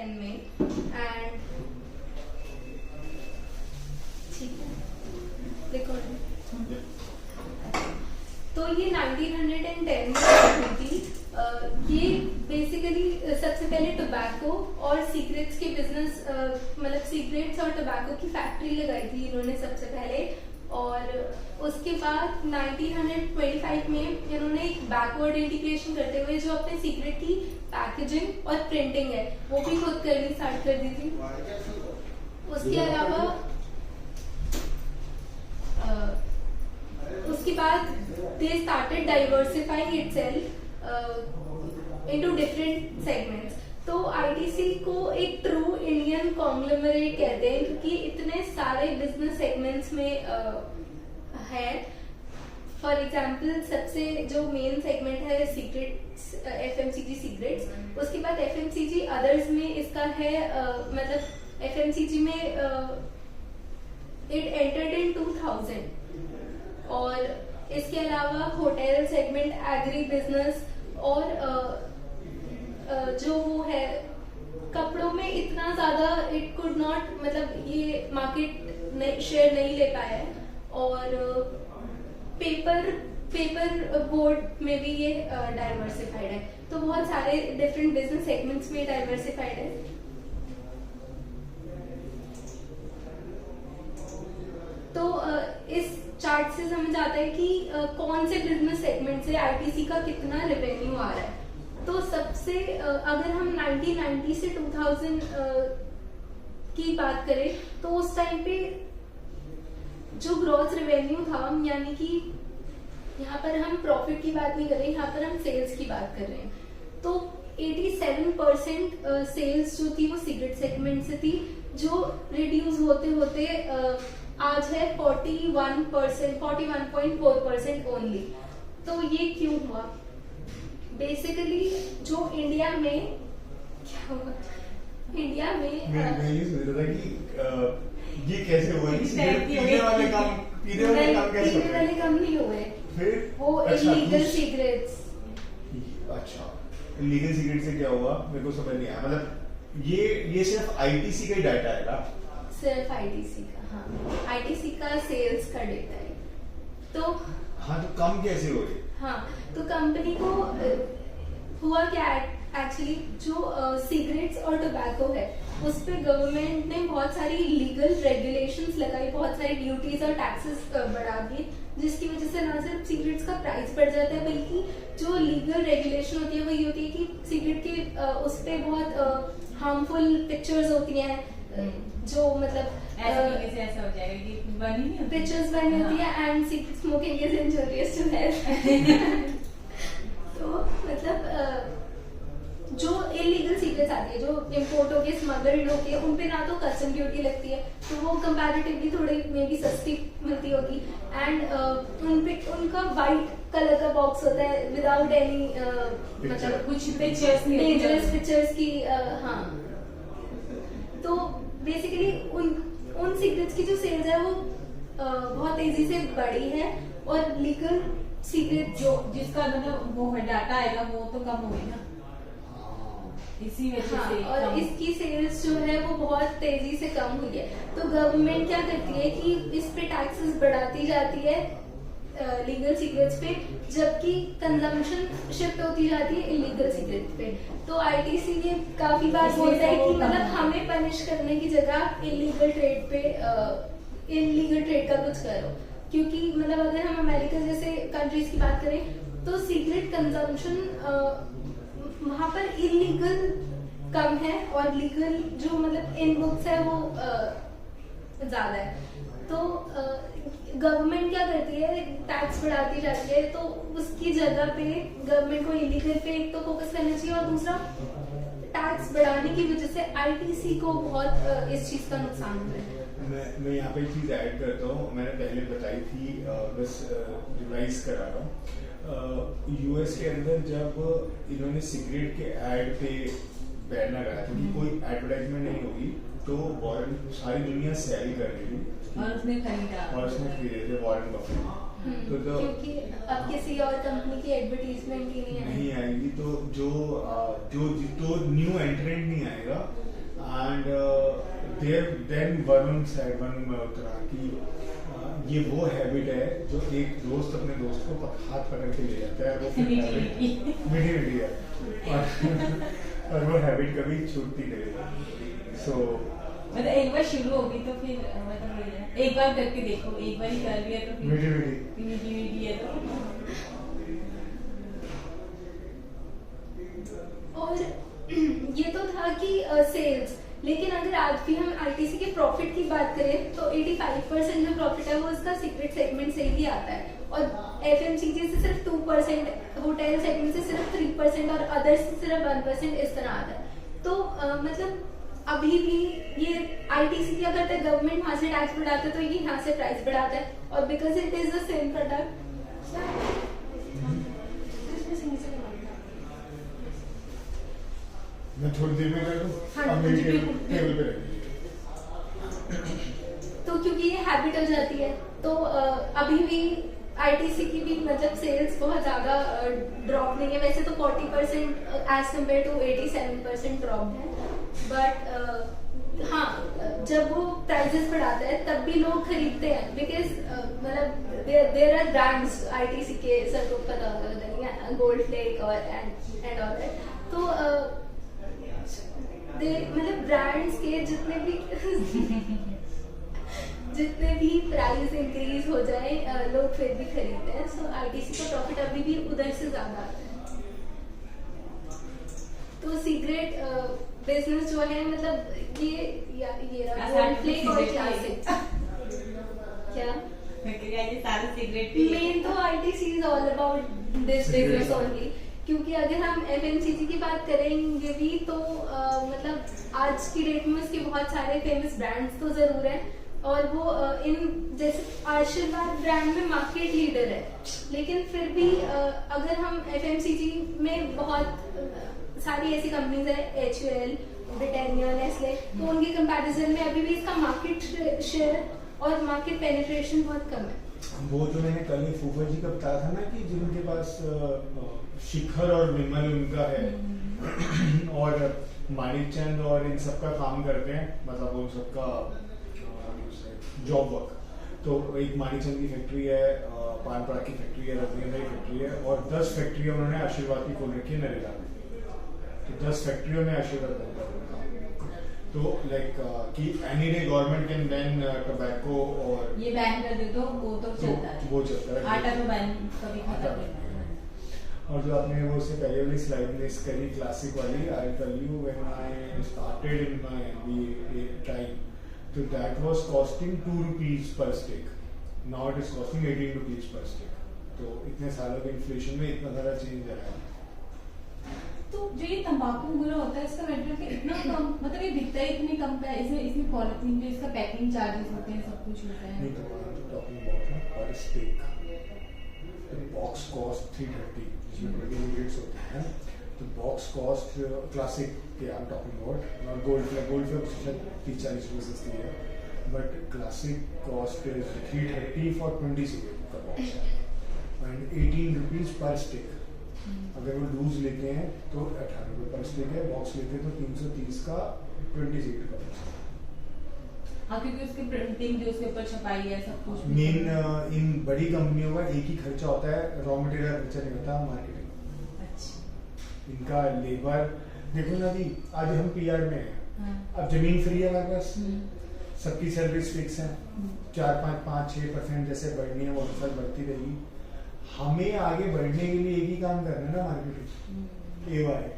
1910 में एंड ठीक है रिकॉर्डिंग। तो ये 1910 में हुई थी। ये बेसिकली सबसे पहले टोबैको और सीक्रेट्स के बिजनेस मतलब सीक्रेट्स और टोबैको की फैक्ट्री लगाई थी इन्होंने सबसे पहले। और उसके बाद 1925 में इन्होंने एक बैकवर्ड इंटीग्रेशन करते हुए जो अपने सीक्रेट की पैकेजिंग और प्रिंटिंग है वो भी खुद करनी स्टार्ट कर दी थी। उसके अलावा उसके बाद they started diversifying itself into different segments. तो आईटीसी को एक ट्रू इंडियन कॉन्ग्लोमरेट कहते हैं क्योंकि इतने सारे बिजनेस सेगमेंट्स में है। फॉर एग्जाम्पल सबसे जो मेन सेगमेंट है सीक्रेट्स, एफएमसीजी सीक्रेट्स। उसके बाद एफएमसीजी अदर्स में इसका है मतलब एफएमसीजी में इट एंटर्ड इन 2000। और इसके अलावा होटल सेगमेंट, एग्री बिजनेस और जो वो है कपड़ों में इतना ज्यादा इट कुड नॉट मतलब ये मार्केट शेयर नहीं ले पाया है। और पेपर बोर्ड में भी ये डाइवर्सिफाइड है। तो बहुत सारे डिफरेंट बिजनेस सेगमेंट्स में डाइवर्सिफाइड है। तो इस चार्ट से समझ आता है कि कौन से बिजनेस सेगमेंट से आईटीसी का कितना रेवेन्यू आ रहा है। तो सबसे अगर हम 1990 से 2000 की बात करें तो उस टाइम पे जो ग्रॉस रेवेन्यू था, यानी कि यहाँ पर हम प्रॉफिट की बात नहीं कर रहे, यहाँ पर हम सेल्स की बात कर रहे हैं। तो 87% सेल्स जो थी वो सिगरेट सेगमेंट से थी, जो रिड्यूस होते होते आज है 41%, 41.4% ओनली। तो ये क्यों हुआ? बेसिकली जो इंडिया में क्या हुआ, इंडिया में मैं ये सोच रहा था कि ये कैसे हुआ कि पीने वाले कम नहीं हुए, फिर वो इलीगल सिगरेट्स। अच्छा, इलीगल सिगरेट से क्या हुआ मेरे को समझ नहीं आया। मतलब ये सिर्फ आईटीसी का ही डाटा है ना? सिर्फ आईटीसी का, हाँ आईटीसी का सेल्स का डेटा है। तो हाँ, तो कम कैसे हो गए? हाँ, तो कंपनी को हुआ क्या एक्चुअली, जो सिगरेट्स और टोबैको है उस पे गवर्नमेंट ने बहुत सारी लीगल रेगुलेशंस लगाई, बहुत सारी ड्यूटीज और टैक्सेस बढ़ा दिए, जिसकी वजह से ना सिर्फ सिगरेट्स का प्राइस बढ़ जाता है बल्कि जो लीगल रेगुलेशन होती है वही होती है कि सिगरेट के उस पे बहुत हार्मफुल पिक्चर्स होती हैं, जो मतलब ऐसा हो जाएगा कि बनी नहीं पिक्चर्स बनी होती है and cigarette smoking is injurious to health. तो मतलब जो इलीगल सिगरेट्स आती है, जो इम्पोर्ट होके स्मगल्ड होके, उन पे ना तो कस्टम ड्यूटी लगती है, तो वो कंपैरेटिवली थोड़ी मे बी सस्ती मिलती होगी। एंड उन पे उनका वाइट कलर का बॉक्स होता है विदाउट एनी मतलब कुछ पिक्चर्स, डेंजरस पिक्चर्स की। हाँ, तो बेसिकली उन सिगरेट्स की जो सेल्स है वो बहुत तेजी से बढ़ी है और लीगल सिगरेट जो जिसका मतलब वो डाटा आएगा वो तो कम होगी ना, इसी वजह से। और इसकी सेल्स जो है वो बहुत तेजी से कम हुई है। तो गवर्नमेंट क्या करती है कि इस पे टैक्सेस बढ़ाती जाती है लीगल सिगरेट्स पे, जबकि कंजम्पशन शिफ्ट होती जाती है इलीगल सिगरेट पे। तो आईटीसी ये काफी बार बोलता है कि मतलब हमें पनिश करने की जगह इलीगल ट्रेड पे इलीगल ट्रेड का कुछ करो, क्योंकि मतलब अगर हम अमेरिका जैसे कंट्रीज की बात करें तो सिगरेट कंजम्पशन वहां पर इलीगल कम है और लीगल जो मतलब इन बुक्स है वो ज्यादा है। तो गवर्नमेंट क्या करती है, टैक्स बढ़ाती जाती है, तो उसकी जगह पे गवर्नमेंट को इलीगल पे एक तो फोकस करना चाहिए और दूसरा टैक्स बढ़ाने की वजह से आईटीसी को बहुत इस चीज का नुकसान हो रहा है। मैं यहाँ पे एक चीज ऐड करता हूँ, मैंने पहले बताई थी, बस रिवाइज करा रहा हूँ। यूएस के अंदर जब इन्होंने सिगरेट के ऐड पे बैन लगाया था कि कोई एडवर्टाइजमेंट नहीं होगी, तो वॉरेन सारी दुनिया सेल कर रही थी और उसने खरीदा और उसने खरीदे थे वॉरेन बफेट। क्योंकि अब किसी और कंपनी की एडवर्टीजमेंट ही नहीं आएगी, तो जो न्यू एंट्रेंट नहीं आएगा। एंड देन वरुण मल्होत्रा की ये वो हैबिट है जो एक दोस्त अपने दोस्त को हाथ पकड़ के ले जाता है, वो मीठी है और वो हैबिट कभी छूटती नहीं। सो मतलब एक बार शुरू होगी तो फिर मतलब एक बार करके देखो, एक बार ही कर लिया तो फिर मीठी है तो। और ये तो था कि सेल्स, लेकिन अगर आज भी हम आईटीसी के प्रॉफिट की बात करें तो 85% जो प्रॉफिट है वो इसका सीक्रेट सेगमेंट से ही आता है, और एफएमसीजी से सिर्फ 2%, होटल सेगमेंट से सिर्फ 3% और अदर्स से सिर्फ 1% इस तरह आता है। तो मतलब अभी भी ये आईटीसी क्या करता है, गवर्नमेंट वहां से टैक्स बढ़ाता है तो ये यहाँ से प्राइस बढ़ाता है, और because it is the same product. मैं थोड़ी देर में कर दूं? हाँ, मेरी टेबल पे रखिए। तो क्योंकि ये हैबिट हो जाती है, तो अभी भी आईटीसी की भी मतलब सेल्स बहुत ज्यादा ड्रॉप नहीं है। वैसे तो 40% एज कम्पेयर टू 87% ड्रॉप है, बट हाँ, जब वो प्राइसेस बढ़ाता है तब भी लोग खरीदते हैं, बिकॉज मतलब देयर आर ब्रांड्स आईटीसी के, सबको पता होगा, गोल्ड फ्लेक और एंड ऑल दैट। तो मतलब ब्रांड्स के जितने भी प्राइस इंक्रीज हो जाए लोग फिर भी खरीदते हैं। सो आईटीसी का प्रॉफिट अभी भी उधर से ज्यादा आता है। तो सीक्रेट बिजनेस जो है, मतलब ये गोल्ड फ्लेक और क्लासिक क्या ये सारे सीक्रेट मेन तो ITC is all about this business only. क्योंकि अगर हम एफएमसीजी की बात करेंगे भी तो मतलब आज की डेट में उसके बहुत सारे फेमस ब्रांड्स तो जरूर हैं, और वो इन जैसे आशीर्वाद ब्रांड में मार्केट लीडर है, लेकिन फिर भी अगर हम एफएमसीजी में बहुत सारी ऐसी कंपनीज है, एचयूएल, ब्रिटानिया, नेस्ले, तो उनके कंपैरिजन में अभी भी इसका मार्केट शेयर और मार्केट पेनिट्रेशन बहुत कम है। वो जो मैंने कल फूफा जी का बताया था ना कि जिनके पास शिखर और विमल उनका है और माणिकचंद और इन सब का काम करते हैं, मतलब उन सबका जॉब वर्क। तो एक माणिकचंद की फैक्ट्री है, पानपड़ा की फैक्ट्री है, रजनीगंधा की फैक्ट्री है, और 10 फैक्ट्रियां उन्होंने आशीर्वाद की खोल रखी है नरेगा में। तो 10 फैक्ट्रियों में आशीर्वाद बनता है। तो लाइक कि any day government can ban tobacco, और ये बैन कर दे तो वो तो चलता है, वो चलता है। आटा तो बैन कभी खत्म नहीं। और जो आपने वो से पहले वाली स्लाइड मिस करी, क्लासिक वाली, I tell you when I started in my MBA time, तो that was costing 2 rupees per stick, now it is costing 18 rupees per stick. तो इतने सालों के इन्फ्लेशन में इतना सारा चेंज आया है। तो जो ये तंबाकू बुरा होता है, इसका मतलब कि इतना कम, मतलब ये दिखता है इतने कम का, इसमें पॉलिथीन जो इसका पैकिंग चार्जेस होते हैं, सब कुछ होता है। नहीं तो टॉकिंग अबाउट पर स्टिक द बॉक्स कॉस्ट 330, जिसमें 20 यूनिट्स होते हैं। तो बॉक्स कॉस्ट क्लासिक के I am talking about, not Gold Flake 30-40 रुपए सस्ती है, but classic cost is 330 for 20 cigarette का box and 18 rupees per stick. अगर वो लूज लेते हैं तो 18 रुपए पर स्टिक है, बॉक्स लेते हैं तो 330 का 20 सिगरेट का बॉक्स। हाँ, क्योंकि उसकी प्रिंटिंग जो उसके ऊपर छपाई है सब कुछ। मेन इन बड़ी कंपनियों का एक ही खर्चा होता है, रॉ मटेरियल का खर्चा नहीं होता, मार्केटिंग। अच्छा, इनका लेबर देखो ना जी, आज हम पीआर में हैं, हाँ। अब जमीन फ्री है हमारे पास, सबकी सैलरीज फिक्स है, 4-5-6% जैसे बढ़नी है वो अनुसार बढ़ती रहेगी। हमें आगे बढ़ने के लिए एक ही काम करना है ना, मार्केटिंग, एवाई।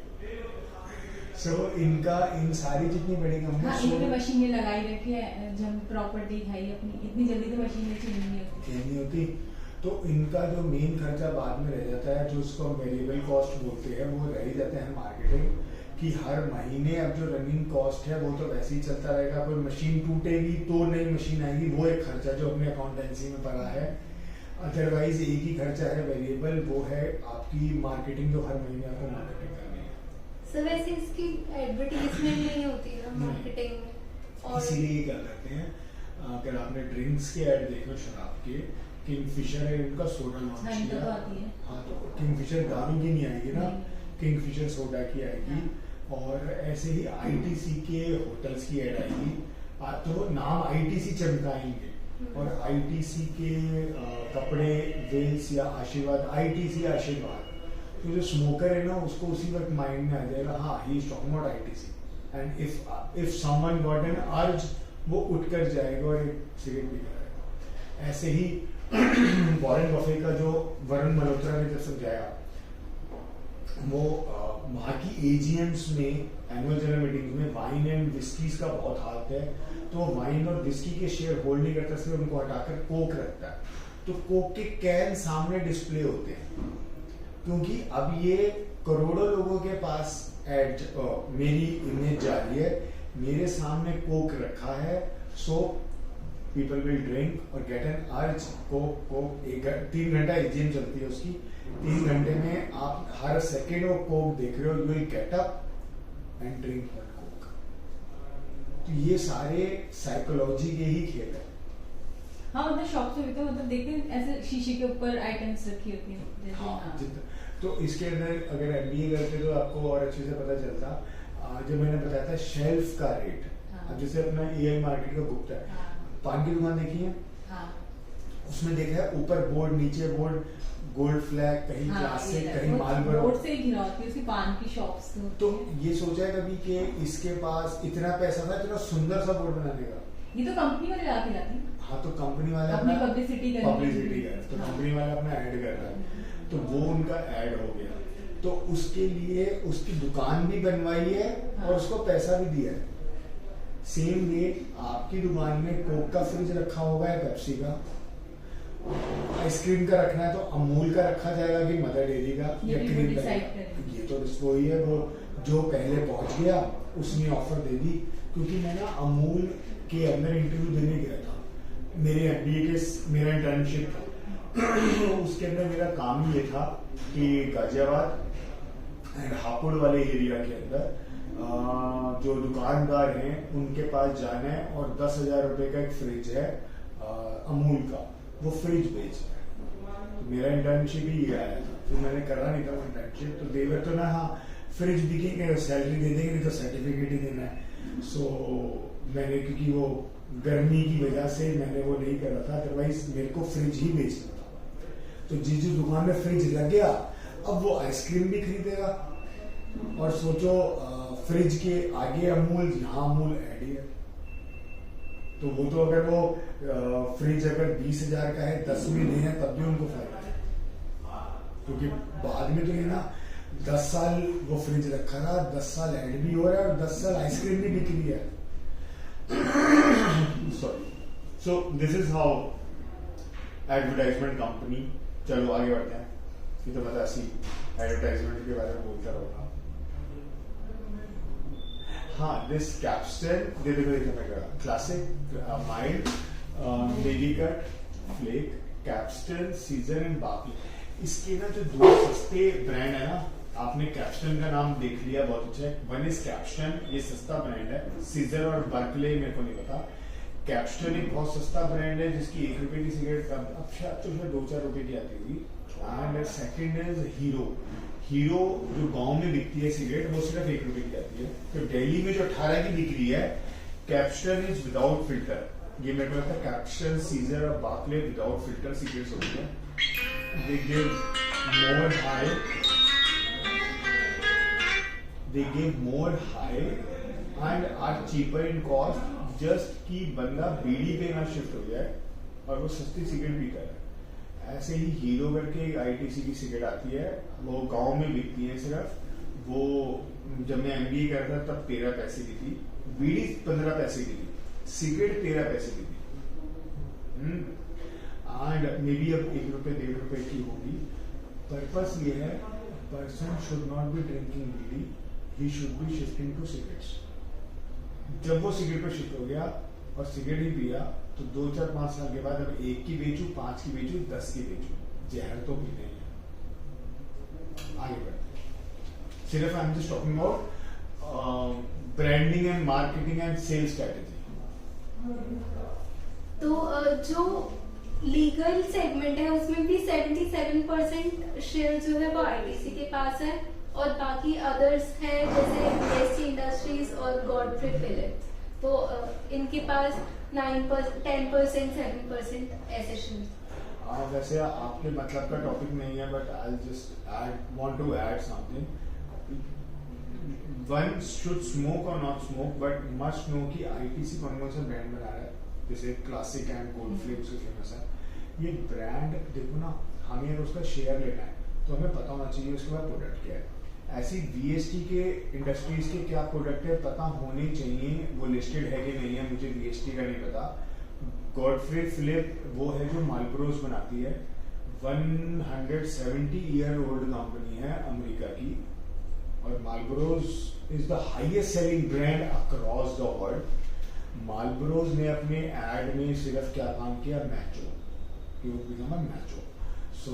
सो इनका इन सारी जितनी बड़ी हाँ, इन्होंने कंपनी मशीनें लगाई रखी है, जब प्रॉपर्टी खाई अपनी, इतनी जल्दी तो मशीनें चेंज नहीं होती। तो इनका जो मेन खर्चा बाद में रह जाता है, जो उसको वेरिएबल कॉस्ट बोलते हैं, वो रह ही जाते हैं मार्केटिंग, कि हर महीने अब जो रनिंग कॉस्ट है वो तो वैसे ही चलता रहेगा। कोई मशीन टूटेगी तो नई मशीन आएगी, वो एक खर्चा जो अपने अकाउंटेंसी में पड़ा है। अदरवाइज एक ही खर्चा है वेरिएबल, वो है आपकी मार्केटिंग, जो हर महीने आपको मार्केटिंग करनी है। सर वैसे इसकी एडवर्टीजमेंट नहीं होती ना मार्केटिंग में, और इसीलिए क्या करते हैं, अगर आपने ड्रिंक्स के ऐड देखे शराब के, किंगफिशर है इनका सोडा लॉन्च हाँ, इनका तो किया। आती है। हाँ, तो किंगफिशर दारू की नहीं आएगी ना, नहीं। किंगफिशर सोडा की आएगी। और ऐसे ही आईटीसी के होटल्स की ऐड आएगी। तो नाम आईटीसी चमकाएंगे और आईटीसी के कपड़े वेल्स या आशीर्वाद, आईटीसी आशीर्वाद, तो जो स्मोकर है ना उसको उसी वक्त माइंड में आ जाएगा, हाँ he is talking about ITC. And if someone got an अर्ज, वो उठकर जाएगा और एक सिगरेट पी जाएगा। ऐसे ही वॉरेन बफे का जो वरुण मल्होत्रा ने जब समझाया, वो वहाँ की एजीएम्स में, एनुअल जनरल मीटिंग्स में वाइन एंड विस्कीज का बहुत हाथ है, तो वाइन और विस्की के शेयर होल्ड नहीं करता, सिर्फ उनको हटाकर कोक रखता है। तो कोक के कैन सामने डिस्प्ले होते हैं, क्योंकि अब ये करोड़ों लोगों के पास एड मेरी इमेज जा रही है, मेरे सामने कोक रखा है, सो पीपल विल ड्रिंक और गेट एन अर्ज। कोक 3 घंटा एजीएम चलती है उसकी, 3 घंटे में आप हर सेकेंड वो कोक देख रहे हो, you will get up and drink that Coke. तो ये सारे साइकोलॉजी के ही खेल है। हाँ, मतलब शॉप से भी तो मतलब देखते हैं ऐसे शीशे के ऊपर आइटम्स रखी होती हैं जैसे। हाँ, हाँ। तो इसके अंदर अगर एमबीए करते तो आपको और अच्छे से पता चलता। जो मैंने बताया था शेल्फ का रेट, हाँ। अब जैसे अपना एआई मार्केट का गुप्ता है, हाँ। पान की दुकान देखी है, हाँ। उसमें देखा है ऊपर बोर्ड, नीचे बोर्ड, गोल्ड फ्लैग, कहीं हाँ, क्लासिक, ये कहीं वो मालबोरो। रोड से घिरा होती है उसकी पान की शॉप्स। तो ये सोचा है कभी कि इसके पास इतना पैसा था इतना सुंदर सा बोर्ड बनाने का? ये तो कंपनी वाले ला के लाते हैं। हाँ, तो कंपनी वाले अपनी अपना publicity करने पब्लिसिटी के लिए। कर, तो हाँ। कंपनी वाला अपना ऐड कर रहा है, तो वो उनका ऐड हो गया, तो उसके लिए उसकी दुकान भी बनवाई है हाँ। और उसको पैसा भी दिया है। सेम वे आपकी दुकान में कोक का फ्रिज रखा होगा या पेप्सी का, आइसक्रीम का रखना है तो अमूल का रखा जाएगा कि मदर डेयरी का ये या भी क्रीम वो का। decide करेंगे। ये तो वही है, वो जो पहले पहुंच गया उसने ऑफर दे दी। क्योंकि मैं ना अमूल के अंदर इंटरव्यू देने गया था, मेरे एमबीए के मेरा इंटर्नशिप था उसके अंदर मेरा काम ये था कि गाजियाबाद एंड हापुड़ वाले एरिया के अंदर जो दुकानदार हैं उनके पास जाना है और 10,000 रुपए का एक फ्रिज है अमूल का, वो फ्रिज बेच रहा है। तो मेरा इंटर्नशिप ही ये आया था, तो मैंने करा नहीं था वो इंटर्नशिप, तो देवर तो ना, हाँ फ्रिज बिकेंगे सैलरी दे देंगे, नहीं तो सर्टिफिकेट ही देना है। सो मैंने, क्योंकि वो गर्मी की वजह से मैंने वो नहीं करा था, अदरवाइज मेरे को फ्रिज ही बेचना था। तो जिस दुकान में फ्रिज लग गया, अब वो आइसक्रीम भी खरीदेगा, और सोचो फ्रिज के आगे अमूल, यहाँ अमूल ऐड ही है, तो वो तो अगर वो फ्रिज अगर 20,000 का है, 10 में नहीं है, तब भी उनको फायदा है। क्योंकि बाद में तो ये ना 10 साल वो फ्रिज रखा था, 10 साल ऐड भी हो रहा है और 10 साल आइसक्रीम भी बिक रही है। Sorry, so this is how advertisement company. चलो आगे बढ़ते हैं, ये तो मैं ऐसी एडवर्टाइजमेंट के बारे में बोलता रहूंगा। हाँ, this Capstan classic mild baby cut flake, Capstan, Caesar and बाकी। इसके ना जो 2 सस्ते ब्रांड है ना, आपने कैप्स्टन का नाम देख लिया, बहुत अच्छा है। वन इज कैप्स्टन, ये सस्ता ब्रांड है। सीजर और बर्कले मेरे को नहीं पता। कैप्स्टन एक बहुत सस्ता ब्रांड है जिसकी 1 रुपए की सिगरेट अच्छा तो 2-4 रुपए की आती होगी। And second is hero. Hero जो गांव में बिकती है सिगरेट, वो सिर्फ 1 रुपए की आती है। तो दिल्ली में जो 18 की बिक रही है, कैप्स्टन इज विदाउट फिल्टर। ये मेरे को लगता है कैप्स्टन, सीजर और बार्कले विदाउट फिल्टर सिगरेट्स होती है। They give more high and are cheaper in cost, just कि बंदा बीड़ी पे ना शिफ्ट हो जाए और वो सस्ती सिगरेट पीता है। ऐसे ही हीरो करके एक आईटीसी की सिगरेट आती है, वो गांव में बिकती है सिर्फ। वो जब मैं एमबीए कर रहा था तब 13 पैसे की थी, बीड़ी 15 पैसे की थी, सिगरेट 13 पैसे की थी। एंड मे बी अब 1 रुपए 1.5 रुपए की होगी। पर्पस ये है, person should not be drinking bidi, he should be shifting to cigarettes. जब वो सिगरेट पर शिफ्ट हो गया और सिगरेट ही पिया, तो 2, 4, 5 साल के बाद अब 1 की बेचू, 5 की बेचू, 10 की बेचू, जहर तो पीने ही है। आगे बढ़ते, सिर्फ I am just talking about branding and marketing and sales strategy. तो जो लीगल सेगमेंट है उसमें भी 77% शेयर जो है वो आईटीसी के पास है, और बाकी अदर्स हैं जैसे बीएसटी इंडस्ट्रीज और गॉडफ्रे फिलिप, तो इनके पास 9%, 10%, 7% ऐसे शेयर। वैसे आपके मतलब का टॉपिक नहीं है, but I just want to add something. One should smoke or not smoke, but must know कि आईटीसी कौन कौन सा ब्रांड बना रहा है, जैसे क्लासिक एंड गोल्डफ्ले उसके फेमस है। ये ब्रांड देखो ना, हमें अगर उसका शेयर लेना है तो हमें पता होना चाहिए उसके बाद प्रोडक्ट क्या है। ऐसी वीएसटी के इंडस्ट्रीज के क्या प्रोडक्ट है पता होने चाहिए, वो लिस्टेड है कि नहीं है, मुझे वीएसटी का नहीं पता। गॉडफ्रे फिलिप वो है जो मार्लबोरोस बनाती है, 170 ईयर ओल्ड कंपनी है अमेरिका की, और Marlboros is the highest selling brand across the world. Marlboros ने अपने एड में सिर्फ क्या काम किया, macho, macho. So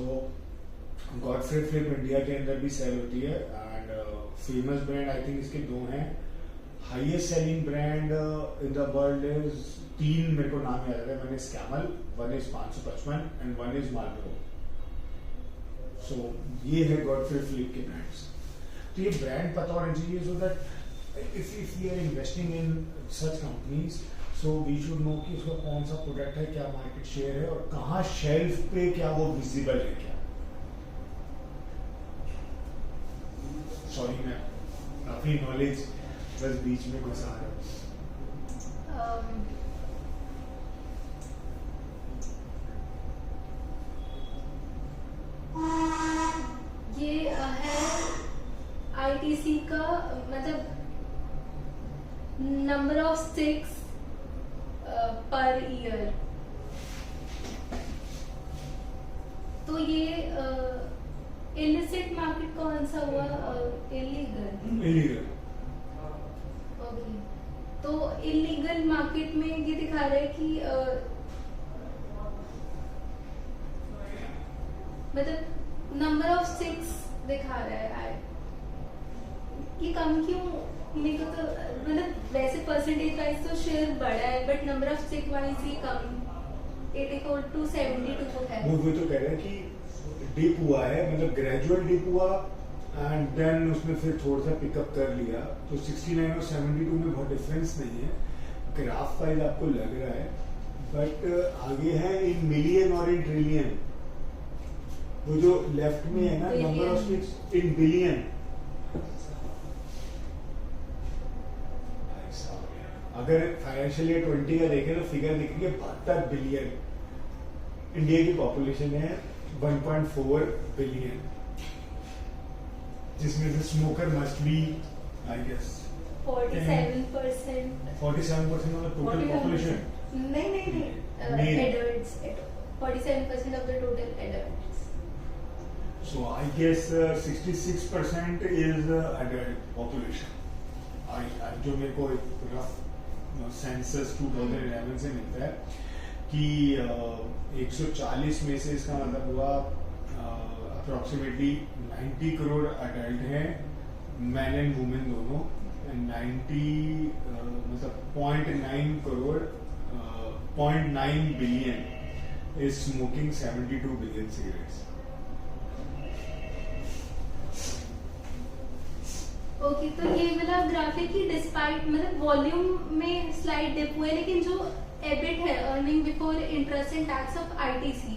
Godfrey Phillip India के अंदर भी सेल होती है, and famous brand I think इसके दो हैं। Highest selling brand in the world is 3, मेरे को नाम याद है, one is Camel, one is 555 and one is Marlboro. So ये है गॉडफ्रे फिलिप के ब्रांड्स। तो ये ब्रांड पता होना चाहिए, so that if we are investing in such companies, so we should know कि उसका कौन सा प्रोडक्ट है, क्या मार्केट शेयर है, और कहाँ शेल्फ पे क्या वो विजिबल है क्या। सॉरी मैं अपनी नॉलेज बस बीच में घुसा रहा हूँ। ये है आईटीसी का मतलब number of sticks per year. तो ये इलिसिट मार्केट कौन सा हुआ, इलीगल। ओके, तो इलीगल मार्केट में ये दिखा रहा है कि मतलब नंबर ऑफ स्टिक्स दिखा रहा है, ये कम क्यों? मेरे को तो मतलब वैसे परसेंटेज वाइज तो शेयर बढ़ा है, but number of stick wise he come, 84 to 72 है। वो तो कह रहे हैं कि डिप हुआ है, मतलब ग्रेजुअल डिप हुआ, एंड देन उसमें फिर थोड़ा सा पिकअप कर लिया, तो 69 और 72 में बहुत डिफरेंस नहीं है, ग्राफ वाइज आपको लग रहा है, बट आगे है इन मिलियन और इन ट्रिलियन। वो जो लेफ्ट में है ना, number of sticks in billion. अगर फाइनेंशियल ईयर 20 का देखें तो फिगर दिख रही है 72 बिलियन। इंडिया की पॉपुलेशन है 1.4 बिलियन, जिसमें से smoker must be I guess 47%। 47% of the total population. नहीं, adults, 47% of the total adults. So I guess 66% is adult population. जो मेरे को एक रफ सेंसस 2011 से मिलता है कि 140 में से इसका मतलब हुआ अप्रोक्सीमेटली 90 करोड़ अडल्ट हैं, मैन एंड वुमेन दोनों, 90 मतलब 0.9 crore 0.9 billion is smoking 72 billion cigarettes. Okay, तो ये वाला ग्राफिक ही डिस्पाइट मतलब वॉल्यूम में स्लाइड डिप हुआ है, लेकिन जो एबिट है, earning before interest and tax of ITC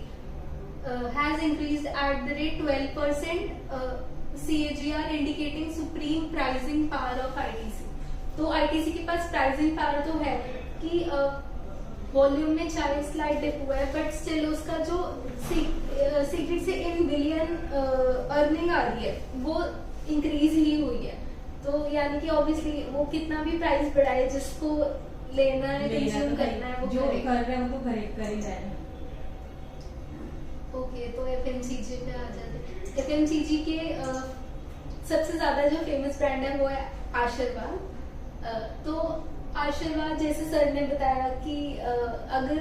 has increased at the rate 12%, CAGR indicating supreme pricing power of ITC. तो आईटीसी के पास प्राइसिंग पावर तो है कि वॉल्यूम में 40 स्लाइड डिप हुआ है, बट स्टिल उसका जो सीक्रेट से इन बिलियन अर्निंग आ रही है वो इंक्रीज ही हुई है। तो यानी कि ऑब्वियसली वो कितना भी प्राइस बढ़ाए, जिसको लेना है, कंज्यूम करना है, वो जो कर रहे हैं वो तो कर ही रहे हैं। ओके, तो एफएमसीजी पे आ जाते हैं। एफएमसीजी के सबसे ज्यादा जो फेमस ब्रांड है वो है आशीर्वाद। तो आशीर्वाद जैसे सर ने बताया कि अगर